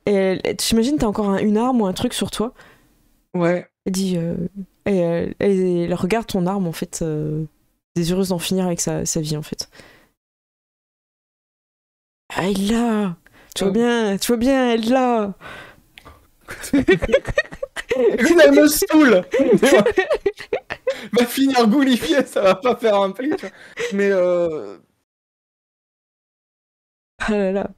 S1: Et t'imagines, t'as encore une arme ou un truc sur toi?
S2: Ouais.
S1: Elle dit... elle regarde ton arme, en fait, désireuse d'en finir avec sa vie, en fait. Ah, elle l'a! Tu vois bien, elle l'a!
S2: Elle me saoule! Va finir goulifié, ça va pas faire un pli, tu vois. Mais
S1: Ah là là.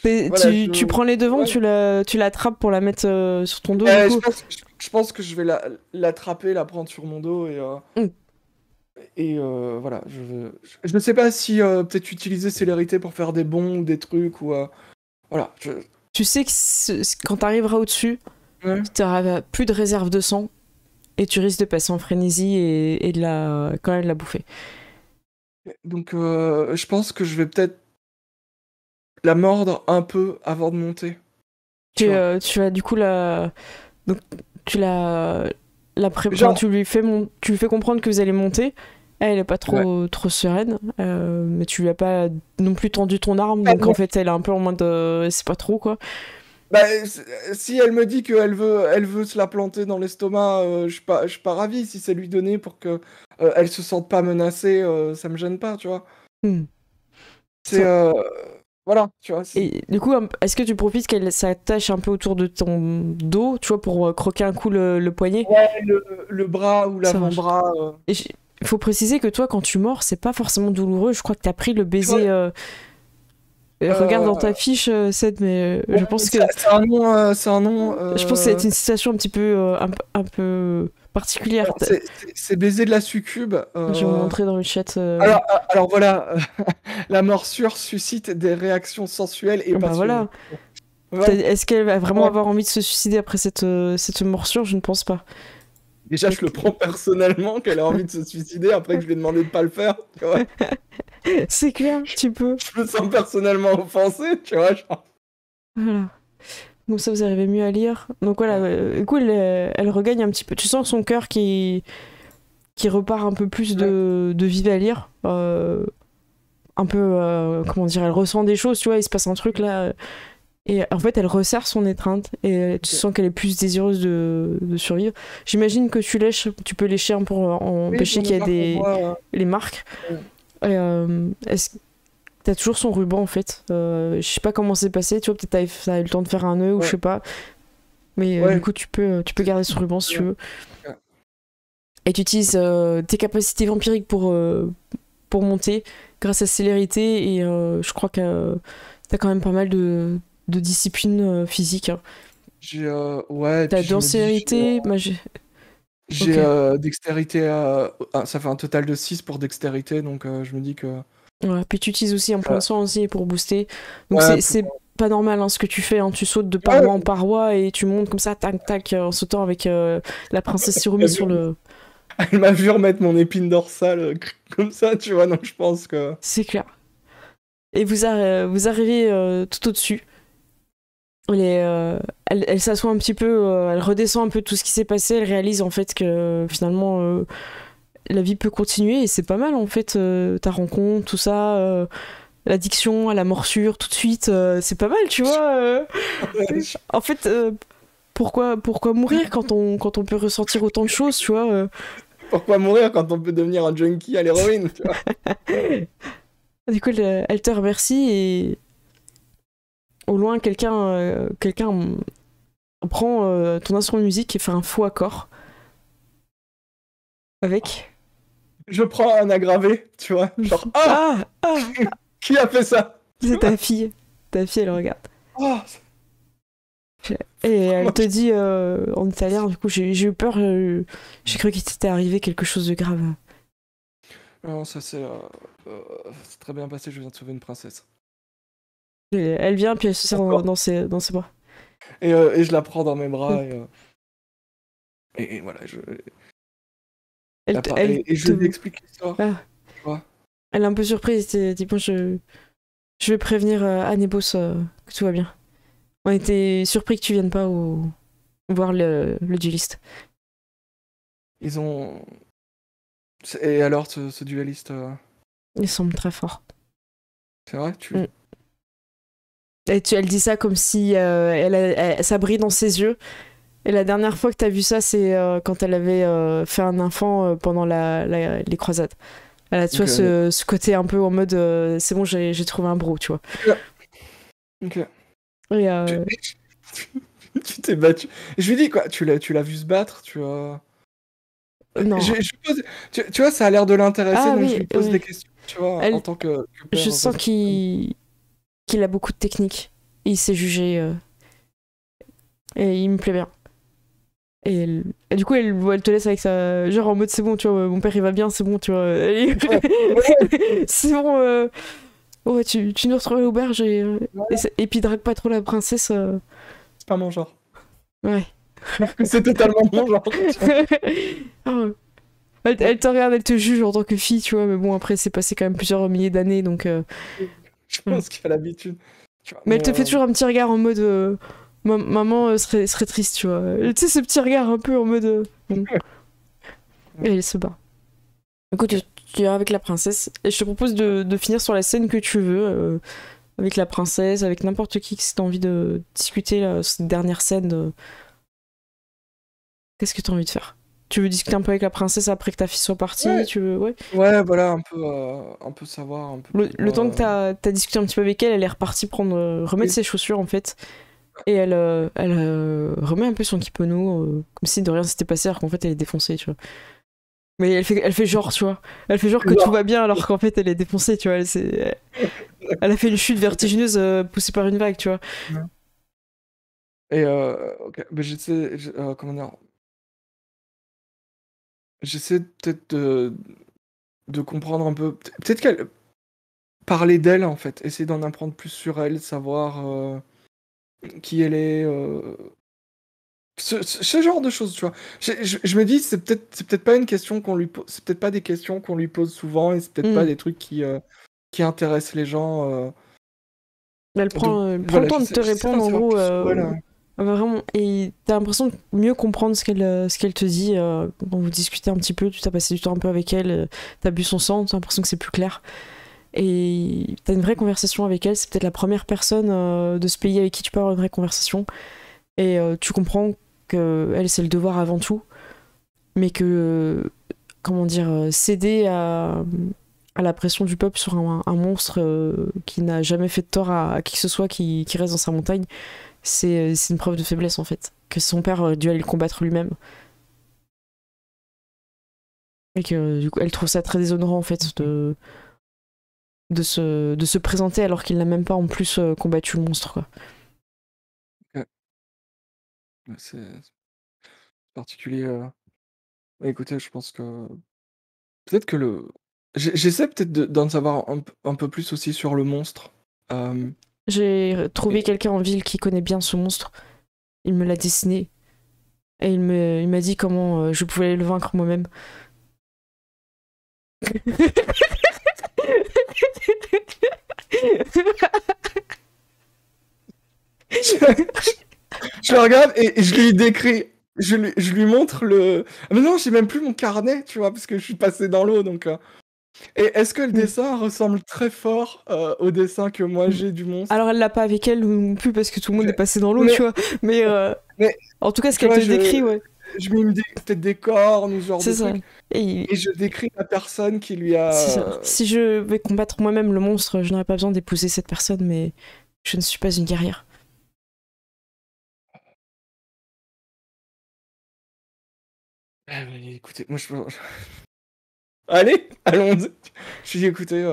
S1: Voilà, tu prends les devants, ouais. Tu l'attrapes pour la mettre sur ton dos. Du coup.
S2: Je pense que je vais l'attraper, la prendre sur mon dos et voilà. Je ne sais pas si peut-être utiliser célérité pour faire des bonds ou des trucs ou voilà.
S1: Tu sais que quand t'arriveras au-dessus, tu n'auras plus de réserve de sang et tu risques de passer en frénésie et de quand même de la bouffer.
S2: Donc je pense que je vais peut-être la mordre un peu avant de monter.
S1: Tu as du coup donc tu tu lui fais comprendre que vous allez monter. Elle est pas trop sereine, mais tu lui as pas non plus tendu ton arme, donc en fait elle est un peu en mode c'est pas trop quoi.
S2: Bah, si elle me dit qu'elle veut se la planter dans l'estomac, je suis pas ravi. Si c'est lui donner pour que elle se sente pas menacée, ça me gêne pas, tu vois. C'est voilà, tu vois.
S1: Et du coup, est-ce que tu profites qu'elle s'attache un peu autour de ton dos, tu vois, pour croquer un coup le poignet?
S2: Ouais, le bras ou l'avant-bras.
S1: Il faut préciser que toi, quand tu mords, c'est pas forcément douloureux. Je crois que t'as pris le baiser. Regarde dans ta fiche, Seth, mais je pense que...
S2: C'est un nom...
S1: Je pense que c'est une situation un petit peu... un peu particulière.
S2: C'est baiser de la succube.
S1: Je vais vous montrer dans le chat.
S2: Alors voilà, la morsure suscite des réactions sensuelles et passionnées.
S1: Voilà. Est-ce qu'elle va vraiment avoir envie de se suicider après cette morsure? Je ne pense pas.
S2: Déjà, je le prends personnellement qu'elle a envie de se suicider après que je lui ai demandé de pas le faire, tu vois.
S1: C'est clair, tu peux.
S2: Je me sens personnellement offensé, tu vois. Genre.
S1: Voilà. Donc ça, vous arrivez mieux à lire. Donc voilà, du coup, elle regagne un petit peu. Tu sens son cœur qui repart un peu plus de vivre à lire. Un peu, comment dire, elle ressent des choses, tu vois, il se passe un truc là. Et en fait, elle resserre son étreinte et tu sens qu'elle est plus désireuse de survivre. J'imagine que tu peux lécher pour empêcher qu'il y ait les marques. Est-ce que t'as toujours son ruban en fait? Je sais pas comment c'est passé, tu vois, peut-être t'as eu le temps de faire un nœud ou je sais pas. Mais du coup, tu peux garder son ruban si tu veux. et tu utilises tes capacités vampiriques pour monter grâce à célérité, et je crois que t'as quand même pas mal de disciplines physiques. Hein.
S2: Ouais, et
S1: T'as
S2: puis je me dis,
S1: dextérité, magie.
S2: j'ai
S1: Ok.
S2: dextérité ça fait un total de 6 pour dextérité, donc je me dis que...
S1: Ouais, puis tu utilises aussi un point de
S2: euh,
S1: soin aussi pour booster. Donc
S2: ouais,
S1: c'est pas normal hein, ce que tu fais. Hein. Tu sautes de
S2: ouais,
S1: paroi en paroi et tu montes comme ça, tac tac, en sautant avec la princesse Surumi sur le.
S2: elle m'a vu remettre mon épine dorsale comme ça, tu vois, donc je pense que...
S1: C'est clair. Et vous arrivez tout au-dessus. Elle s'assoit un petit peu, elle redescend un peu tout ce qui s'est passé. Elle réalise en fait que finalement la vie peut continuer et c'est pas mal en fait. Ta rencontre, tout ça. L'addiction à la morsure tout de suite, c'est pas mal, tu vois. En fait, pourquoi mourir quand on peut ressentir autant de choses, tu vois.
S2: Pourquoi mourir quand on peut devenir un junkie à l'héroïne, tu vois?
S1: Du coup, elle te remercie et au loin, quelqu'un prend ton instrument de musique et fait un faux accord avec.
S2: Je prends un aggravé, tu vois, genre « Ah!
S1: Ah, ah,
S2: Qui a fait ça? »
S1: c'est ta fille. Ta fille, elle regarde.
S2: Oh,
S1: Et elle te dit en italien, du coup, j'ai eu peur, j'ai cru qu'il t'était arrivé quelque chose de grave.
S2: non, ça c'est très bien passé, je viens de sauver une princesse.
S1: Et elle vient, puis elle se serre
S2: Encore.
S1: dans ses bras.
S2: Et je la prends dans mes bras,
S1: Mm.
S2: et voilà,
S1: Elle
S2: et je lui
S1: te...
S2: explique l'histoire,
S1: Ah,
S2: tu vois.
S1: elle est un peu surprise, elle dit, bon, je vais prévenir Anébos que tout va bien. On était surpris que tu viennes pas voir le dueliste.
S2: Ils ont... Et alors, ce dueliste,
S1: Il semble très fort.
S2: c'est vrai,
S1: Mm. Elle dit ça comme si ça brille dans ses yeux. Et la dernière fois que t'as vu ça, c'est quand elle avait fait un enfant pendant les croisades. Elle a, tu vois,
S2: Ok,
S1: ce côté un peu en mode c'est bon, j'ai trouvé un bro, tu vois.
S2: ok.
S1: Et,
S2: Tu tu t'es battu. Et je lui dis quoi, tu l'as vu se battre, tu vois.
S1: non.
S2: Tu vois, ça a l'air de l'intéresser,
S1: Ah
S2: donc je
S1: oui,
S2: lui pose des
S1: oui.
S2: questions, tu vois, en
S1: Elle,
S2: tant que père.
S1: je sens qu'il a beaucoup de technique. Il sait juger. Et il me plaît bien. Et du coup, elle te laisse avec ça. Genre en mode c'est bon, tu vois, mon père il va bien, c'est bon, tu vois. C'est bon. Ouais, tu nous retrouves à l'auberge et puis drague pas trop la princesse.
S2: C'est pas mon genre.
S1: Ouais.
S2: C'est totalement mon genre.
S1: Ah ouais. Elle te regarde, elle te juge en tant que fille, tu vois, mais bon, après, c'est passé quand même plusieurs milliers d'années, donc...
S2: Je
S1: ouais.
S2: pense qu'il a l'habitude. Tu vois,
S1: Mais elle te fait toujours un petit regard en mode... maman serait triste, tu vois. Tu sais, ce petit regard un peu en mode... bon. Et elle se bat. Écoute, tu es avec la princesse, et je te propose de finir sur la scène que tu veux, avec la princesse, avec n'importe qui, si t'as envie de discuter cette dernière scène. Qu'est-ce que t'as envie de faire? Tu veux discuter un peu avec la princesse après que ta fille soit partie?
S2: ouais,
S1: Tu veux... Ouais.
S2: ouais, voilà, un peu savoir, un peu
S1: Le
S2: pour.
S1: temps que t'as discuté un petit peu avec elle, elle est repartie remettre
S2: Oui.
S1: ses chaussures en fait. Et elle remet un peu son kimono, comme si de rien s'était passé, alors qu'en fait elle est défoncée, tu vois. Mais elle fait genre, tu vois. Elle fait genre que tout
S2: Non.
S1: va bien, alors qu'en fait elle est défoncée, tu vois. Elle a fait une chute vertigineuse poussée par une vague, tu vois.
S2: Et ok, mais comment dire, j'essaie peut-être de comprendre un peu. Peut-être qu'elle parler d'elle en fait, essayer d'en apprendre plus sur elle, savoir qui elle est, ce genre de choses, tu vois. Je me dis, c'est peut-être pas une question qu'on lui pose, c'est peut-être pas des questions qu'on lui pose souvent, et c'est peut-être pas
S1: Mm.
S2: des trucs qui intéressent les gens. Donc
S1: Elle prend le
S2: voilà,
S1: temps de te
S2: j'essaie d'en
S1: répondre en
S2: savoir
S1: gros.
S2: plus sur elle, hein.
S1: Vraiment, et t'as l'impression de mieux comprendre ce qu'elle te dit quand vous discutez un petit peu, tu t'as passé du temps un peu avec elle, t'as bu son sang, t'as l'impression que c'est plus clair. Et t'as une vraie conversation avec elle, c'est peut-être la première personne de ce pays avec qui tu peux avoir une vraie conversation. Et tu comprends que elle, c'est le devoir avant tout, mais que, comment dire, céder à la pression du peuple sur un monstre qui n'a jamais fait de tort à qui que ce soit qui reste dans sa montagne, c'est une preuve de faiblesse en fait. Que son père a dû aller le combattre lui-même. Et que du coup, elle trouve ça très déshonorant en fait de se présenter alors qu'il n'a même pas en plus combattu le monstre, quoi.
S2: Ouais. C'est particulier. Écoutez, je pense que peut-être que j'essaie peut-être d'en savoir un peu plus aussi sur le monstre.
S1: J'ai trouvé quelqu'un en ville qui connaît bien ce monstre. Il me l'a dessiné. Et il m'a dit comment je pouvais le vaincre moi-même.
S2: Je le regarde et je lui décris. Je lui montre le. Ah, mais non, j'ai même plus mon carnet, tu vois, parce que je suis passé dans l'eau, donc. Et est-ce que le dessin ressemble très fort au dessin que moi j'ai du monstre?
S1: Alors elle l'a pas avec elle non plus parce que tout le monde est passé dans l'eau, tu vois. Mais en tout cas, ce qu'elle te décrit, ouais.
S2: Je mets peut-être des cornes ou ce genre de
S1: ça.
S2: truc. Et je décris la personne qui lui a.
S1: Si je vais combattre moi-même le monstre, je n'aurai pas besoin d'épouser cette personne, mais je ne suis pas une guerrière.
S2: Écoutez, moi je. Allez, allons-y. Je lui ai dit, écoutez,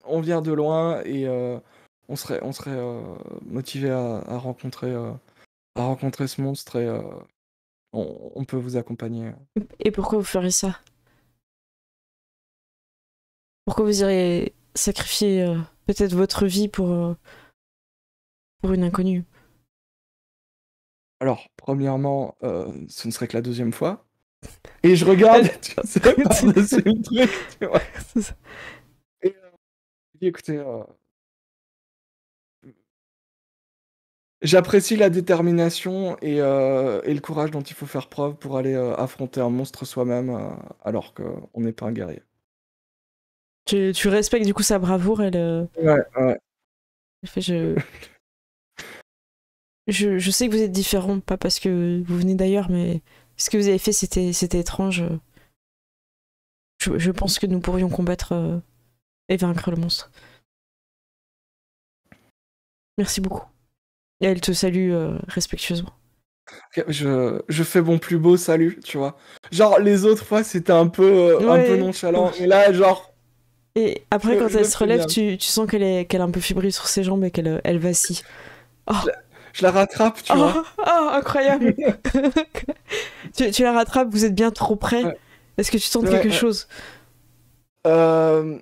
S2: on vient de loin et on serait motivé à rencontrer ce monstre et on peut vous accompagner.
S1: Et pourquoi vous feriez ça? Pourquoi vous iriez sacrifier peut-être votre vie pour une inconnue?
S2: Alors, premièrement, ce ne serait que la deuxième fois. Et je regarde, tu sais, par-dessus le truc, tu vois. Et je dis, écoutez, j'apprécie la détermination et le courage dont il faut faire preuve pour aller affronter un monstre soi-même alors qu'on n'est pas un guerrier.
S1: Tu respectes du coup sa bravoure, elle.
S2: Ouais.
S1: Elle fait, je sais que vous êtes différents, pas parce que vous venez d'ailleurs, mais ce que vous avez fait, c'était étrange. Je pense que nous pourrions combattre et vaincre le monstre. Merci beaucoup. Et elle te salue respectueusement.
S2: Je fais mon plus beau salut, tu vois. Genre, les autres fois, c'était un peu nonchalant. Mais là, genre...
S1: Et après, quand elle se relève, tu sens qu'elle est un peu fébrile sur ses jambes et qu'elle vacille. Oh.
S2: Je la rattrape, tu vois.
S1: Oh, incroyable. tu la rattrapes, vous êtes bien trop près. Ouais. Est-ce que tu sens quelque chose? Genre,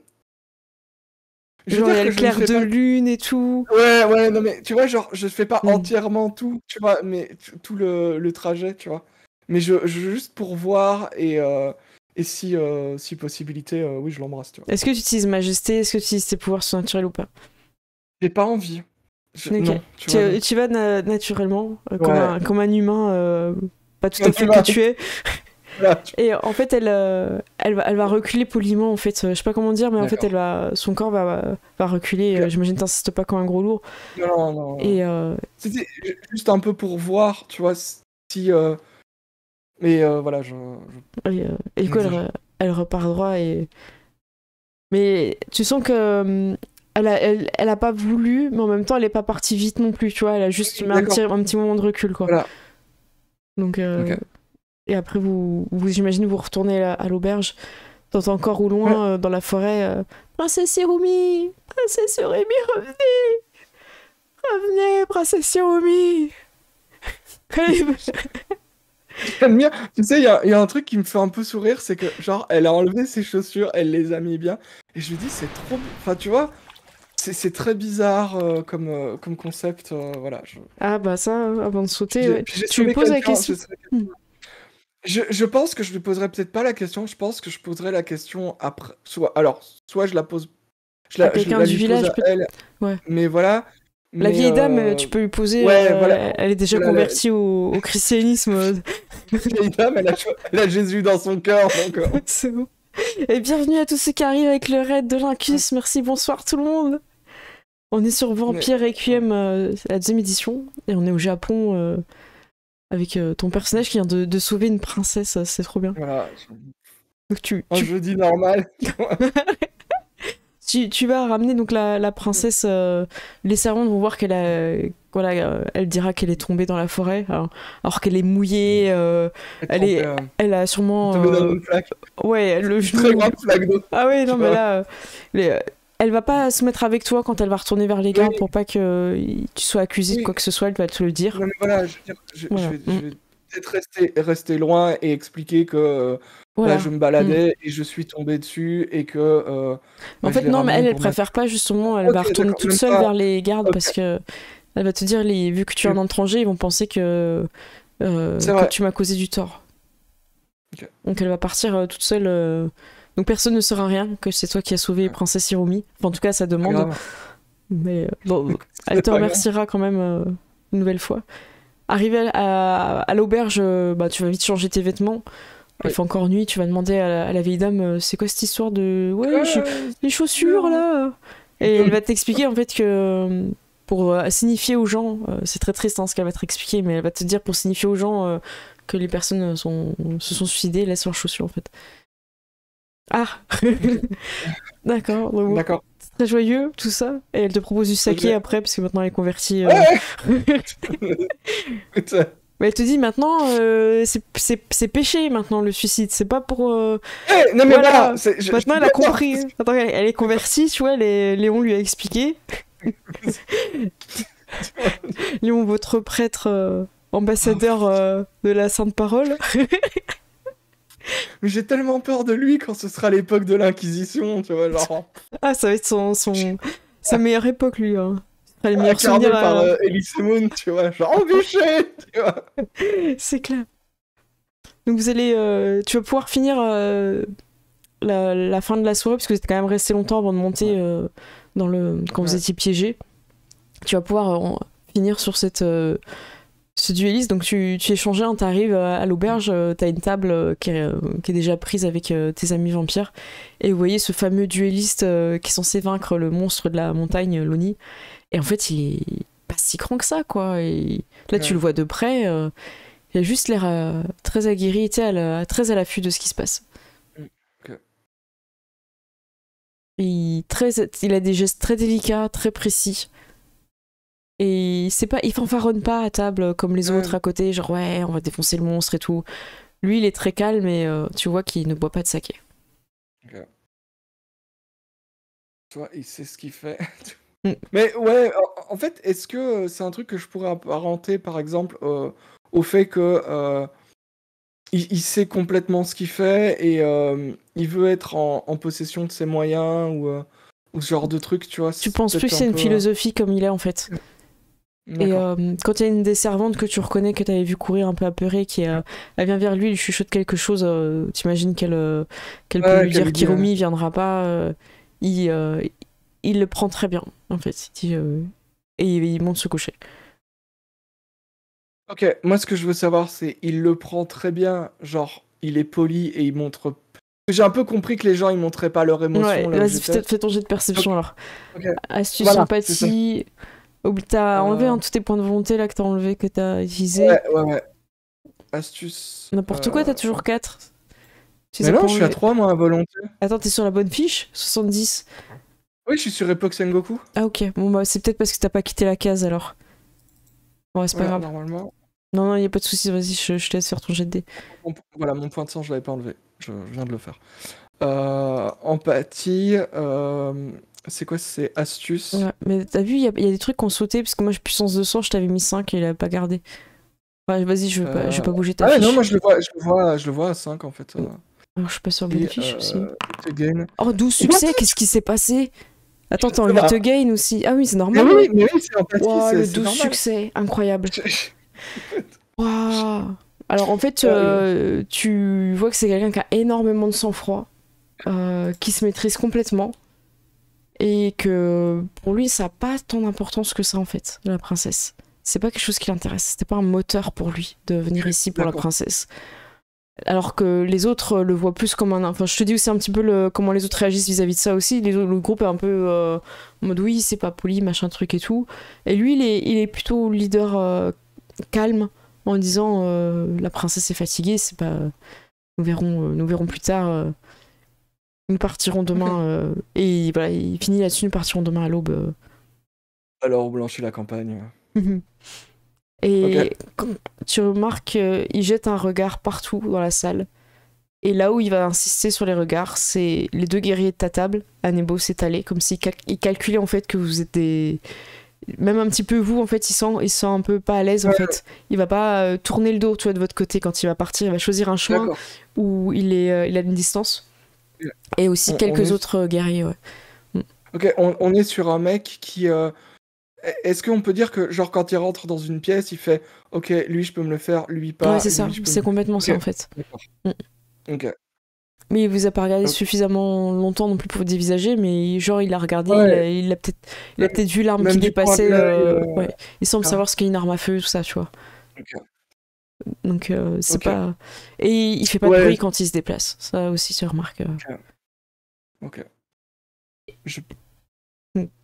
S1: il y a le clair de lune et tout.
S2: Ouais, non mais tu vois, genre, je fais pas entièrement tout, tu vois, mais tout le trajet, tu vois. Mais juste pour voir et si possibilité, oui, je l'embrasse, tu vois.
S1: Est-ce que tu utilises majesté? Est-ce que tu utilises tes pouvoirs surnaturels ou pas?
S2: J'ai pas envie.
S1: Non, tu vas naturellement, comme un humain, pas tout à fait que tu es. Et en fait, elle va reculer poliment, en fait. Je sais pas comment dire, mais en fait, son corps va reculer. J'imagine t'insistes pas comme un gros lourd.
S2: Non.
S1: Et
S2: c'était juste un peu pour voir, tu vois, si... Mais voilà,
S1: Et du coup, elle repart droit et... Mais tu sens que... Elle a pas voulu, mais en même temps, elle est pas partie vite non plus, tu vois. Elle a juste mis un petit moment de recul, quoi.
S2: Voilà.
S1: Donc... Et après, j'imagine, vous retournez à l'auberge. T'entends encore au loin, dans la forêt, Princesse Hirumi, Princesse Hirumi, revenez! Revenez, Princesse Hirumi!
S2: J'aime bien. Tu sais, il y a un truc qui me fait un peu sourire, c'est que, genre, elle a enlevé ses chaussures, elle les a mis bien. Et je lui dis, c'est trop... Enfin, tu vois, c'est très bizarre comme concept, voilà.
S1: Ah bah ça, avant de sauter, tu lui poses la question.
S2: Je pense que je lui poserai peut-être pas la question, je pense que je poserai la question après. Soit je la pose...
S1: à quelqu'un du village,
S2: elle, ouais. Mais voilà...
S1: La vieille dame, tu peux lui poser. Voilà. Elle est déjà convertie au christianisme.
S2: La vieille dame, elle a Jésus dans son cœur.
S1: C'est bon. Et bienvenue à tous ceux qui arrivent avec le raid de Lincus. Merci, bonsoir tout le monde. On est sur Vampire Requiem, la deuxième édition. Et on est au Japon avec ton personnage qui vient de sauver une princesse. C'est trop bien.
S2: Voilà.
S1: Donc
S2: un jeudi normal.
S1: tu vas ramener donc la princesse. Les servantes vont voir qu'elle a. Voilà, elle dira qu'elle est tombée dans la forêt, alors qu'elle est mouillée. Elle a sûrement.
S2: Tombée dans une flaque.
S1: Ouais, le genou.
S2: Très grande flaque d'eau.
S1: Ah ouais, non, mais là. Elle va pas se mettre avec toi quand elle va retourner vers les gardes pour pas que tu sois accusé de quoi que ce soit, elle va te le dire.
S2: Non, mais voilà, je vais peut-être rester loin et expliquer que là, je me baladais et je suis tombé dessus et que.
S1: En fait, non, mais elle préfère pas justement, elle va retourner toute seule vers les gardes parce que elle va te dire, vu que tu es un étranger, ils vont penser que tu m'as causé du tort. Donc elle va partir toute seule. Donc personne ne saura rien que c'est toi qui as sauvé Princesse Hirumi. Enfin, en tout cas, ça demande. Mais bon, elle te remerciera quand même une nouvelle fois. Arrivé à l'auberge, tu vas vite changer tes vêtements. Il fait encore nuit, tu vas demander à la vieille dame c'est quoi cette histoire de. Ouais, les chaussures là. Et elle va t'expliquer en fait que pour signifier aux gens, c'est très triste ce qu'elle va t'expliquer, mais elle va te dire pour signifier aux gens que les personnes se sont suicidées, laissent leurs chaussures en fait. Ah D'accord.
S2: D'accord.
S1: C'est très joyeux tout ça. Et elle te propose du saké après, parce que maintenant elle est convertie. Mais elle te dit maintenant, c'est péché maintenant le suicide, c'est pas pour.
S2: Non mais voilà.
S1: Maintenant elle a compris. Attends, elle est convertie, tu vois. Léon lui a expliqué. Léon, votre prêtre ambassadeur de la Sainte Parole.
S2: Mais j'ai tellement peur de lui quand ce sera l'époque de l'Inquisition, tu vois, genre.
S1: Ah, ça va être sa meilleure époque, lui. Hein.
S2: Les meilleurs souvenirs par Elise Moon, tu vois, genre embûché, tu vois.
S1: C'est clair. Donc vous allez, tu vas pouvoir finir la fin de la soirée parce que vous êtes quand même resté longtemps avant de monter quand vous étiez piégé. Tu vas pouvoir finir sur ce dueliste. Donc tu es changé, hein, t'arrives à l'auberge, t'as une table qui est déjà prise avec tes amis vampires et vous voyez ce fameux dueliste qui est censé vaincre le monstre de la montagne, Loni. Et en fait, il est pas si grand que ça, quoi. Et là, tu le vois de près, il a juste l'air très aguerri, très à l'affût de ce qui se passe. Il a des gestes très délicats, très précis. Et il fanfaronne pas à table comme les autres à côté, genre ouais, on va défoncer le monstre et tout. Lui, il est très calme et tu vois qu'il ne boit pas de saké.
S2: Tu vois, il sait ce qu'il fait. Mais ouais, en fait, est-ce que c'est un truc que je pourrais apparenter, par exemple, au fait que il sait complètement ce qu'il fait et il veut être en possession de ses moyens ou ce genre de truc, tu vois.
S1: Tu penses plus que c'est une philosophie comme il est en fait. Et quand il y a une des servantes que tu reconnais, que tu avais vu courir un peu apeurée, elle vient vers lui, il chuchote quelque chose, t'imagines qu'elle peut lui dire qu'Hirumi viendra pas, il le prend très bien, en fait. Et il monte se coucher.
S2: Ok, moi ce que je veux savoir, c'est il le prend très bien, genre il est poli et il montre. J'ai un peu compris que les gens ils montraient pas leur émotion.
S1: Ouais, vas-y, peut-être fais ton jet de perception alors. Astuce, sympathie. T'as enlevé tous tes points de volonté là que t'as enlevé, que t'as utilisé.
S2: Ouais. Astuce.
S1: N'importe quoi, t'as toujours 4.
S2: Mais non, je suis à 3 moi à volonté.
S1: Attends, t'es sur la bonne fiche 70.
S2: Oui, je suis sur Epoch Sengoku.
S1: Ah ok, bon bah c'est peut-être parce que t'as pas quitté la case alors. Ouais, c'est pas grave.
S2: Normalement.
S1: Non, y a pas de soucis, vas-y, je te laisse faire ton jet de dés.
S2: Voilà, mon point de sang, je l'avais pas enlevé. Je viens de le faire. Empathie, c'est quoi? C'est astuce.
S1: Ouais, mais t'as vu, il y a des trucs qu'on sauté, parce que moi, puissance de sang, je t'avais mis 5 et il avait pas gardé. Ouais, vas-y, je vais pas bouger ta fiche.
S2: Non, moi je le vois à 5 en fait.
S1: Alors, je suis pas sur la bonne fiche aussi.
S2: Oh,
S1: 12 succès, qu'est-ce qui s'est passé? Attends, t'as enlevé te gain aussi. Ah oui, c'est normal.
S2: Mais oui, c'est empathie.
S1: Wow, le 12 succès, incroyable. Wow. Alors en fait, tu vois que c'est quelqu'un qui a énormément de sang-froid, qui se maîtrise complètement, et que pour lui, ça n'a pas tant d'importance que ça en fait, la princesse. C'est pas quelque chose qui l'intéresse, c'était pas un moteur pour lui de venir ici pour la princesse. Alors que les autres le voient plus comme un... Enfin, je te dis aussi un petit peu comment les autres réagissent vis-à-vis de ça aussi. Le groupe est un peu en mode oui, c'est pas poli, machin truc et tout. Et lui, il est plutôt leader calme, en disant la princesse est fatiguée, c'est pas... Nous verrons plus tard. Nous partirons demain. Et voilà, il finit là-dessus, nous partirons demain à l'aube.
S2: Alors, on blanchit la campagne.
S1: Et quand tu remarques qu'il jette un regard partout dans la salle. Et là où il va insister sur les regards, c'est les deux guerriers de ta table, Anebos et Talé, comme s'il calculait en fait que vous êtes des... Même un petit peu vous, en fait, il sent un peu pas à l'aise, en fait. Il va pas tourner le dos, tu vois, de votre côté quand il va partir. Il va choisir un chemin où il a une distance. Et aussi quelques autres guerriers, ouais.
S2: Ok, on est sur un mec qui... Est-ce qu'on peut dire que, genre, quand il rentre dans une pièce, il fait « Ok, lui, je peux me le faire, lui, pas. »
S1: Ouais, c'est ça. C'est complètement ça, en fait.
S2: Ok.
S1: Mais il vous a pas regardé suffisamment longtemps non plus pour vous dévisager, mais genre il a regardé, il a peut-être vu l'arme qui dépassait. Ouais. Il semble savoir ce qu'est une arme à feu, tout ça, tu vois. Donc c'est pas... Et il fait pas de bruit quand il se déplace. Ça aussi se remarque.
S2: Ok.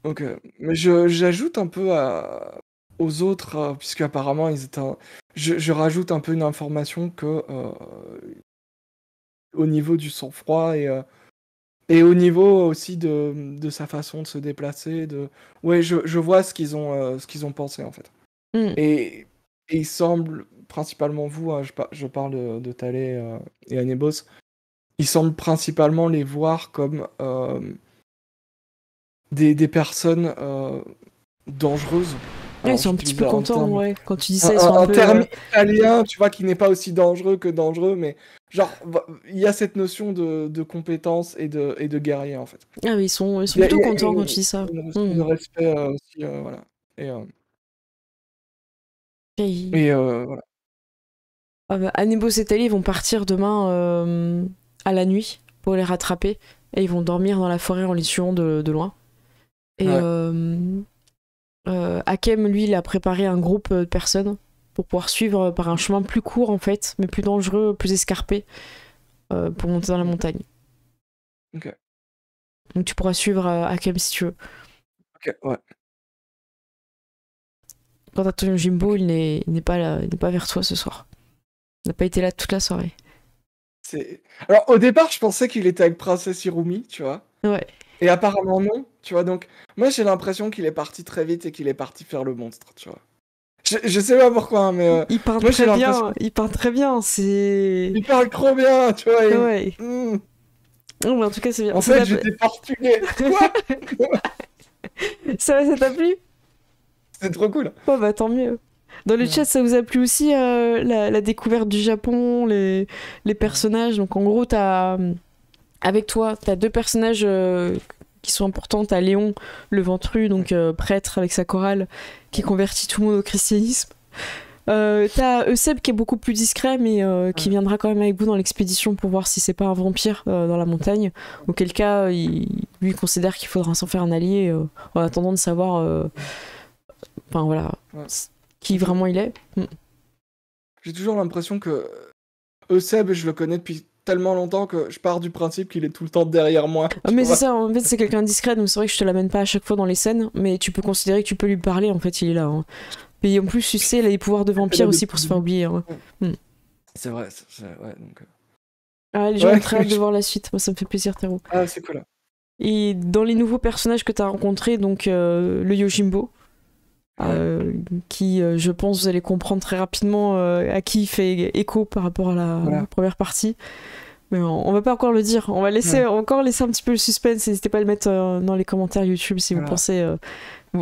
S2: Ok. Mais j'ajoute un peu aux autres, puisque apparemment ils étaient... Je rajoute un peu une information que... au niveau du sang-froid et au niveau aussi de sa façon de se déplacer. Ouais, je vois ce qu'ils ont pensé, en fait. Et il semble, principalement vous, hein, je parle de Talé et Anebos, il semble principalement les voir comme des personnes dangereuses.
S1: Ouais, ils sont un petit peu contents, ouais. Quand tu dis ça, ils sont un peu...
S2: terme italien, tu vois, qui n'est pas aussi dangereux que dangereux, mais genre, il y a cette notion de compétence et de guerrier, en fait.
S1: Ah oui, ils sont plutôt contents quand tu dis ça.
S2: De respect aussi, voilà. Voilà.
S1: Anebos et Talé vont partir demain à la nuit pour les rattraper. Et ils vont dormir dans la forêt en les suivant de loin. Et Hakem, lui, il a préparé un groupe de personnes pour pouvoir suivre par un chemin plus court, en fait, mais plus dangereux, plus escarpé, pour monter dans la montagne.
S2: Ok.
S1: Donc tu pourras suivre Hakem si tu veux.
S2: Ok, ouais.
S1: Quant à ton Jimbo, il n'est pas vers toi ce soir. Il n'a pas été là toute la soirée.
S2: Alors, au départ, je pensais qu'il était avec Princesse Hirumi, tu vois.
S1: Ouais.
S2: Et apparemment, non, tu vois. Donc, moi, j'ai l'impression qu'il est parti très vite et qu'il est parti faire le monstre, tu vois. Je sais pas pourquoi, hein, mais...
S1: il parle très bien, il parle très bien, c'est...
S2: Il parle trop bien, tu vois.
S1: Ouais. Non, mais en tout cas, c'est bien.
S2: En fait, j'étais portugais. Quoi?
S1: Ça t'a plu?
S2: C'est trop cool.
S1: Oh, bah, tant mieux. Dans le chat, ça vous a plu aussi la découverte du Japon, les personnages. Donc en gros, avec toi, t'as deux personnages qui sont importants. T'as Léon, le ventru, donc prêtre avec sa chorale, qui convertit tout le monde au christianisme. T'as Euseb qui est beaucoup plus discret, mais qui viendra quand même avec vous dans l'expédition pour voir si c'est pas un vampire dans la montagne. Auquel cas, lui considère qu'il faudra s'en faire un allié en attendant de savoir... Enfin voilà... qui vraiment il est.
S2: J'ai toujours l'impression que Euseb, je le connais depuis tellement longtemps que je pars du principe qu'il est tout le temps derrière moi.
S1: Mais c'est ça, en fait c'est quelqu'un de discret, donc c'est vrai que je te l'amène pas à chaque fois dans les scènes, mais tu peux considérer que tu peux lui parler, en fait il est là. Hein. Et en plus tu sais, il a les pouvoirs de vampire aussi pour se faire oublier. Hein.
S2: C'est vrai, ouais, donc...
S1: Ah, les gens ont très hâte de voir la suite, moi ça me fait plaisir, Théro.
S2: Ah, c'est cool.
S1: Et dans les nouveaux personnages que t'as rencontrés, donc le Yojimbo, qui, je pense, vous allez comprendre très rapidement à qui il fait écho par rapport à la première partie. Mais on va pas encore le dire. On va encore laisser un petit peu le suspense. N'hésitez pas à le mettre dans les commentaires YouTube si vous pensez,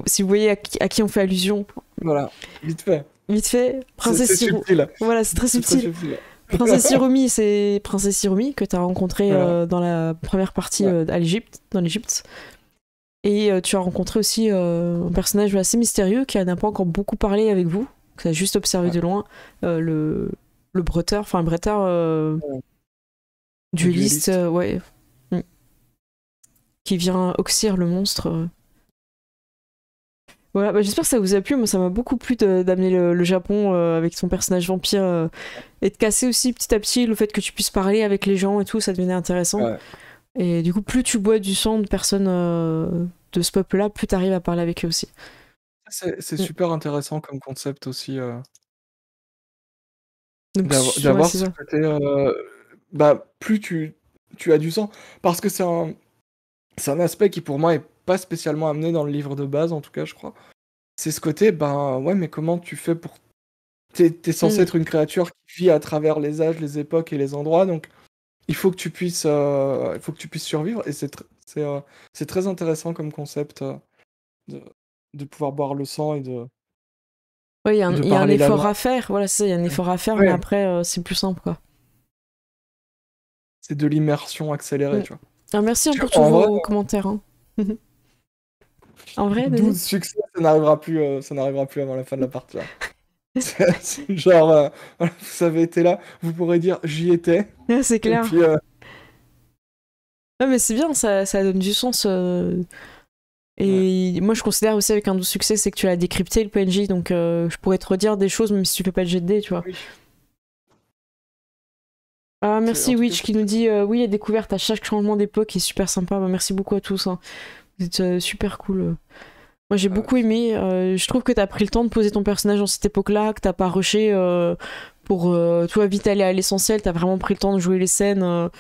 S1: si vous voyez à qui on fait allusion.
S2: Voilà, vite fait.
S1: Vite fait. Princesse Hirumi. Voilà, c'est très subtil. Princesse Hirumi, c'est Princesse Hirumi que tu as rencontrée dans la première partie dans l'Égypte. Et tu as rencontré aussi un personnage assez mystérieux qui n'a pas encore beaucoup parlé avec vous, que tu as juste observé de loin, le bretteur, enfin le bretteur dueliste, ouais. Qui vient oxyre le monstre. Voilà, bah, j'espère que ça vous a plu. Moi, ça m'a beaucoup plu d'amener le Japon avec son personnage vampire et de casser aussi petit à petit le fait que tu puisses parler avec les gens et tout, ça devenait intéressant. Ouais. Et du coup, plus tu bois du sang de personnes de ce peuple-là, plus tu arrives à parler avec eux aussi.
S2: C'est super intéressant comme concept aussi.
S1: Donc,
S2: d'avoir ce côté... plus tu tu as du sang. Parce que c'est un aspect qui, pour moi, est pas spécialement amené dans le livre de base, en tout cas, je crois. C'est ce côté, ben ouais, mais comment tu fais pour... T'es censé être une créature qui vit à travers les âges, les époques et les endroits, donc il faut que tu puisses survivre, et c'est très intéressant comme concept de pouvoir boire le sang et de...
S1: Ouais, il y a un
S2: parler la
S1: effort
S2: langue.
S1: à faire, voilà, c'est ça, il y a un effort à faire,
S2: Ouais.
S1: mais après, c'est plus simple, quoi.
S2: C'est de l'immersion accélérée, tu vois.
S1: Alors, merci pour tous
S2: En vrai,
S1: vos commentaires. Hein. En vrai,
S2: 12 succès, ça n'arrivera plus avant la fin de la partie. Là. C'est genre, voilà, vous avez été là, vous pourrez dire j'y étais.
S1: Ouais, c'est clair.
S2: Et puis,
S1: Ouais, mais c'est bien, ça donne du sens. Et moi, je considère aussi avec un 12 succès, c'est que tu as décrypté le PNJ, donc je pourrais te redire des choses même si tu fais pas le jet de dés, tu vois.
S2: Oui.
S1: Ah, merci Witch qui nous dit oui, il y a découverte à chaque changement d'époque qui est super sympa. Bah, merci beaucoup à tous. Hein. Vous êtes super cool. Moi, j'ai beaucoup aimé. Je trouve que t'as pris le temps de poser ton personnage dans cette époque-là, que t'as pas rushé pour tu vois, vite aller à l'essentiel. T'as vraiment pris le temps de jouer les scènes.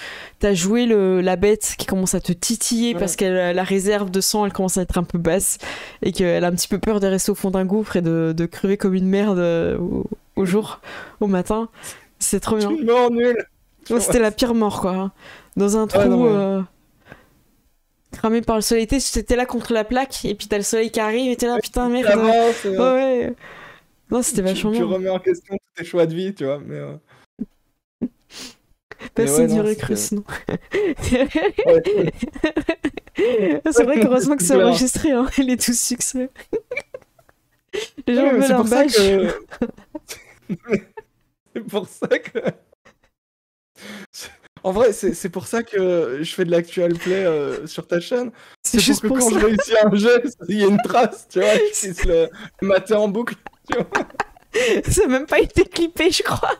S1: T'as joué la bête qui commence à te titiller parce qu'elle la réserve de sang, elle commence à être un peu basse et qu'elle a un petit peu peur de rester au fond d'un gouffre et de crever comme une merde au jour, au matin. C'est trop bien.
S2: Une mort nulle.
S1: C'était la pire mort, quoi. Hein. Dans un trou cramé par le soleil. T'étais là contre la plaque, et puis t'as le soleil qui arrive, et t'es là, putain, merde. Ouais. Non, c'était vachement bien.
S2: Tu remets en question tous tes choix de vie, tu vois. Mais,
S1: personne n'y aurait cru, sinon. C'est vrai qu'heureusement que c'est enregistré, hein, les 12 succès. Les gens veulent un badge.
S2: C'est pour ça que... En vrai, c'est pour ça que je fais de l'actual play sur ta chaîne. C'est juste pour que quand je réussis un jeu, il y ait une trace, tu vois, je puisse le mater en boucle, tu vois.
S1: Ça n'a même pas été clippé, je crois.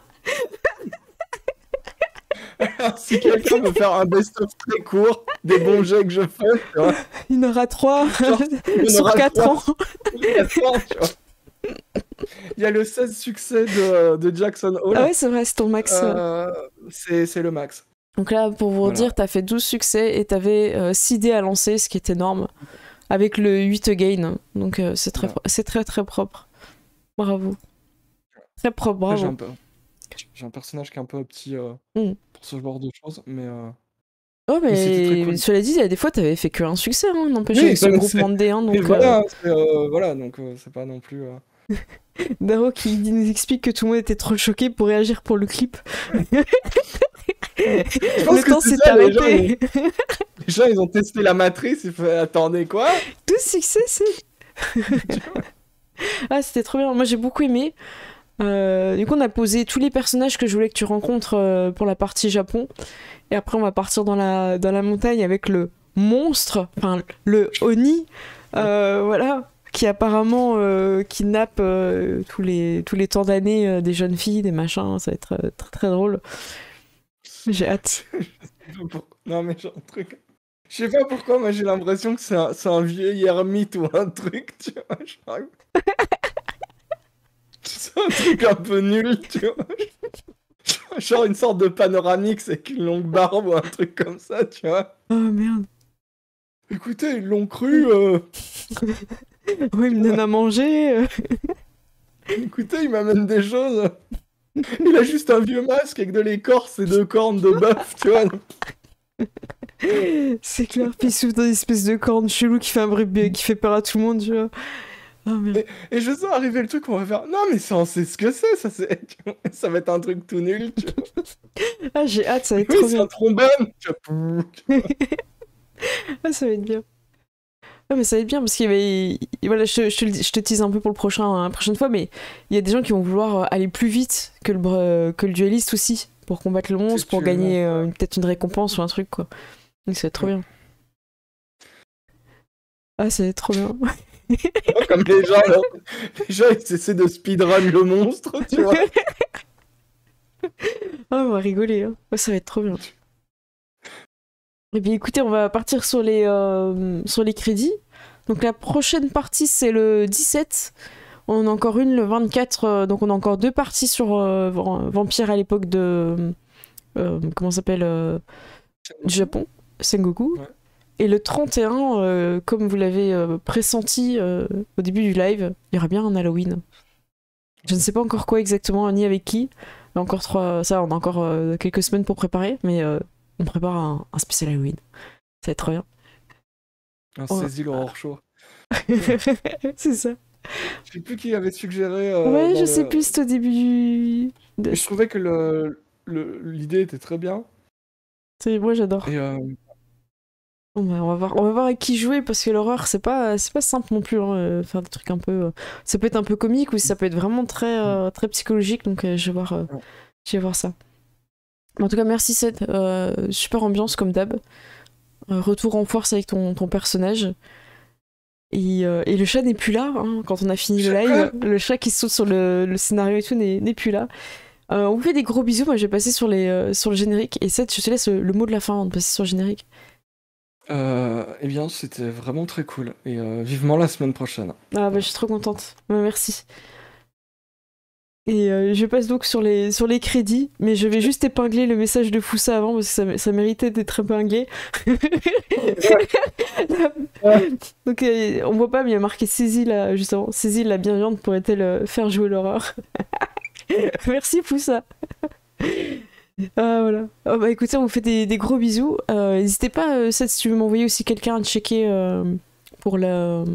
S2: Alors, si quelqu'un veut faire un best-of très court des bons jeux que je fais, tu vois.
S1: Il y en aura 3 sur 4 ans.
S2: 4 ans, tu vois. Il y a le 16 succès de Jackson Hall.
S1: Ah ouais, c'est vrai, c'est ton max.
S2: C'est le max.
S1: Donc là, pour vous dire, t'as fait 12 succès et t'avais 6 dés à lancer, ce qui est énorme, avec le 8 gain. Donc c'est très très propre. Bravo. Très propre, bravo.
S2: J'ai un personnage qui est un peu petit pour ce genre de choses, mais...
S1: Oh, mais cool. Cela dit, il y a des fois, t'avais fait qu'un succès, hein, n'empêche, avec ce groupement de D1. Donc,
S2: voilà, donc c'est pas non plus...
S1: Daro qui nous explique que tout le monde était trop choqué pour réagir pour le clip. Le temps s'est arrêté.
S2: Les gens, ils ont testé la matrice, ils fait attendez quoi?
S1: Tout succès, c'est... Ah, c'était trop bien. Moi, j'ai beaucoup aimé. Du coup, on a posé tous les personnages que je voulais que tu rencontres pour la partie Japon. Et après, on va partir dans la montagne avec le monstre, enfin, le Oni. Voilà. Qui apparemment kidnappe tous les temps d'années des jeunes filles, des machins, ça va être très très drôle. J'ai hâte.
S2: Non mais j'ai un truc... Je sais pas pourquoi, moi j'ai l'impression que c'est un vieil ermite ou un truc, tu vois. C'est un truc un peu nul, tu vois. Genre une sorte de panoramique avec une longue barbe ou un truc comme ça, tu vois.
S1: Oh merde.
S2: Écoutez, ils l'ont cru...
S1: Oui, il me donne à manger.
S2: Écoutez, il m'amène des choses. Il a juste un vieux masque avec de l'écorce et 2 cornes de bœuf, tu vois.
S1: C'est clair, puis il souffle dans une espèce de corne chelou qui fait un bruit qui fait peur à tout le monde, tu vois. Oh,
S2: et je sens arriver le truc qu'on va faire. Non, mais ça, on sait ce que c'est. Ça va être un truc tout nul, tu vois.
S1: Ah, j'ai hâte, ça va être trop bien.
S2: C'est un trombone.
S1: Ah, ça va être bien. Ouais, mais ça va être bien parce qu'il voilà, je te tease un peu pour la prochaine fois, mais il y a des gens qui vont vouloir aller plus vite que le dueliste aussi pour combattre le monstre, pour gagner peut-être une récompense ou un truc, quoi. Donc ça va être trop bien. Ah, ça va être trop bien.
S2: Comme les gens ils essaient de speedrun le monstre, tu vois.
S1: Ah, on va rigoler, hein. Ouais, ça va être trop bien. Et bien écoutez, on va partir sur les crédits. Donc la prochaine partie, c'est le 17. On en a encore une le 24. Donc on a encore 2 parties sur Vampire à l'époque de... comment ça s'appelle du Japon, Sengoku.
S2: Ouais.
S1: Et le 31, comme vous l'avez pressenti au début du live, il y aura bien un Halloween. Je ne sais pas encore quoi exactement, ni avec qui. On a encore quelques semaines pour préparer, mais on prépare un spécial Halloween. Ça va être trop bien.
S2: Saisis l'horreur show.
S1: C'est ça.
S2: Je sais plus qui avait suggéré.
S1: Ouais, je sais plus, c'était au début.
S2: Je trouvais que l'idée était très bien.
S1: Moi, j'adore.
S2: Et
S1: on va voir avec qui jouer parce que l'horreur c'est pas simple non plus, hein, faire des trucs un peu. Ça peut être un peu comique ou ça peut être vraiment très très psychologique, donc je vais voir ça. Mais en tout cas, merci Seth, super ambiance comme d'hab. Retour en force avec ton personnage. Et le chat n'est plus là, hein, quand on a fini le live. Le chat qui saute sur le scénario et tout n'est plus là. On vous fait des gros bisous. Moi, je vais passer sur le générique. Et Seth, je te laisse le mot de la fin avant de passer sur le générique.
S2: Eh bien, c'était vraiment très cool. Et vivement la semaine prochaine.
S1: Ah, bah, je suis trop contente. Merci. Et je passe donc sur les crédits, mais je vais juste épingler le message de Foussa avant parce que ça méritait d'être épinglé. Donc on voit pas, mais il y a marqué Saisie là, justement. Saisie la bienveillante pourrait-elle faire jouer l'horreur? Merci Foussa. Ah voilà. Oh, bah écoutez, on vous fait des gros bisous. N'hésitez pas, Seth, si tu veux m'envoyer aussi quelqu'un à checker pour le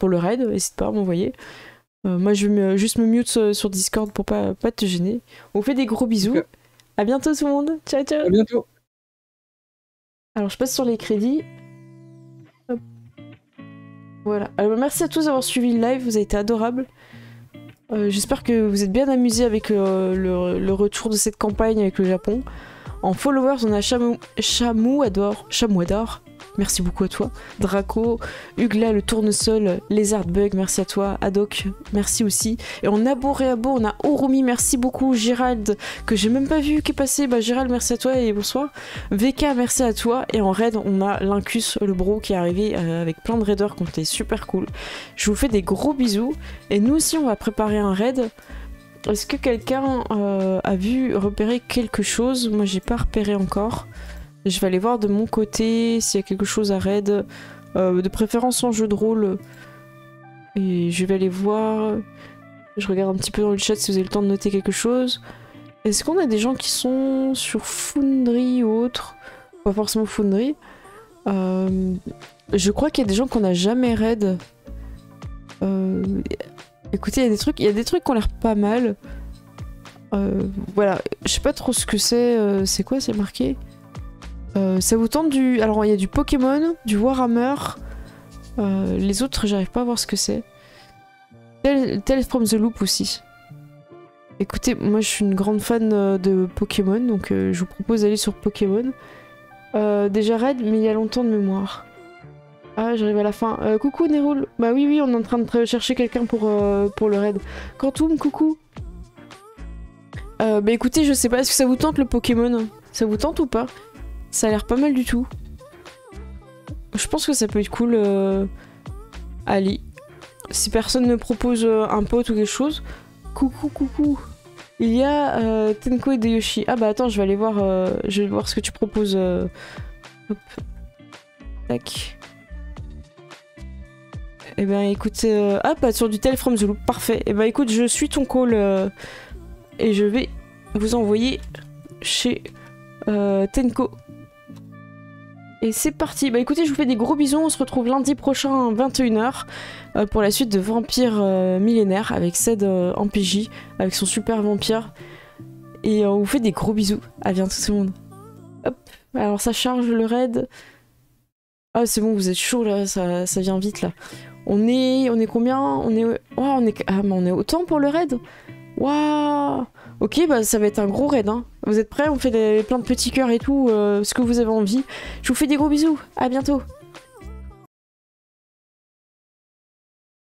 S1: raid, n'hésite pas à m'envoyer. Moi, je vais juste me mute sur Discord pour pas te gêner. On vous fait des gros bisous. Okay. À bientôt tout le monde. Ciao, ciao.
S2: À bientôt.
S1: Alors, je passe sur les crédits. Hop. Voilà. Alors, merci à tous d'avoir suivi le live. Vous avez été adorables. J'espère que vous êtes bien amusés avec le retour de cette campagne avec le Japon. En followers, on a Chamouador. Merci beaucoup à toi. Draco, Ugla, le tournesol, Lézardbug, merci à toi. Adok, merci aussi. Et en Abo, on a Orumi, merci beaucoup. Gérald, que j'ai même pas vu qui est passé. Bah, Gérald, merci à toi et bonsoir. VK, merci à toi. Et en raid, on a Lincus, le bro, qui est arrivé avec plein de raiders qui ont été super cool. Je vous fais des gros bisous. Et nous aussi, on va préparer un raid. Est-ce que quelqu'un a vu repérer quelque chose? Moi, j'ai pas repéré encore. Je vais aller voir de mon côté s'il y a quelque chose à raid, de préférence en jeu de rôle. Et je vais aller voir. Je regarde un petit peu dans le chat si vous avez le temps de noter quelque chose. Est-ce qu'on a des gens qui sont sur Foundry ou autre? Pas forcément Foundry. Je crois qu'il y a des gens qu'on n'a jamais raid. Écoutez, il y a des trucs qui ont l'air pas mal. Voilà, je sais pas trop ce que c'est. C'est quoi, c'est marqué? Ça vous tente du... Alors il y a du Pokémon, du Warhammer, les autres j'arrive pas à voir ce que c'est. Tales from the Loop aussi. Écoutez, moi je suis une grande fan de Pokémon, donc je vous propose d'aller sur Pokémon. Déjà raid, mais il y a longtemps de mémoire. Ah, j'arrive à la fin. Coucou Nerul. Bah oui, on est en train de chercher quelqu'un pour le raid. Quantum, coucou. Bah écoutez, je sais pas, est-ce que ça vous tente le Pokémon? Ça vous tente ou pas? Ça a l'air pas mal du tout. Je pense que ça peut être cool. Ali. Si personne ne propose un pote ou quelque chose. Coucou. Il y a Tenko et Deyoshi. Ah bah attends, je vais aller voir, ce que tu proposes. Hop. Tac. Eh ben écoute, ah bah sur du Tale from the Loop, parfait. Eh ben écoute, je suis ton call et je vais vous envoyer chez Tenko. Et c'est parti. Bah écoutez, je vous fais des gros bisous. On se retrouve lundi prochain à 21h pour la suite de Vampire Millénaire avec Ced en PJ, avec son super vampire. Et on vous fait des gros bisous. À bientôt tout le monde. Hop. Alors ça charge le raid. Ah c'est bon, vous êtes chaud là, ça vient vite là. On est combien? On est autant pour le raid. Waouh. Ok, bah ça va être un gros raid, hein. Vous êtes prêts? On fait plein de petits cœurs et tout, ce que vous avez envie. Je vous fais des gros bisous, à bientôt.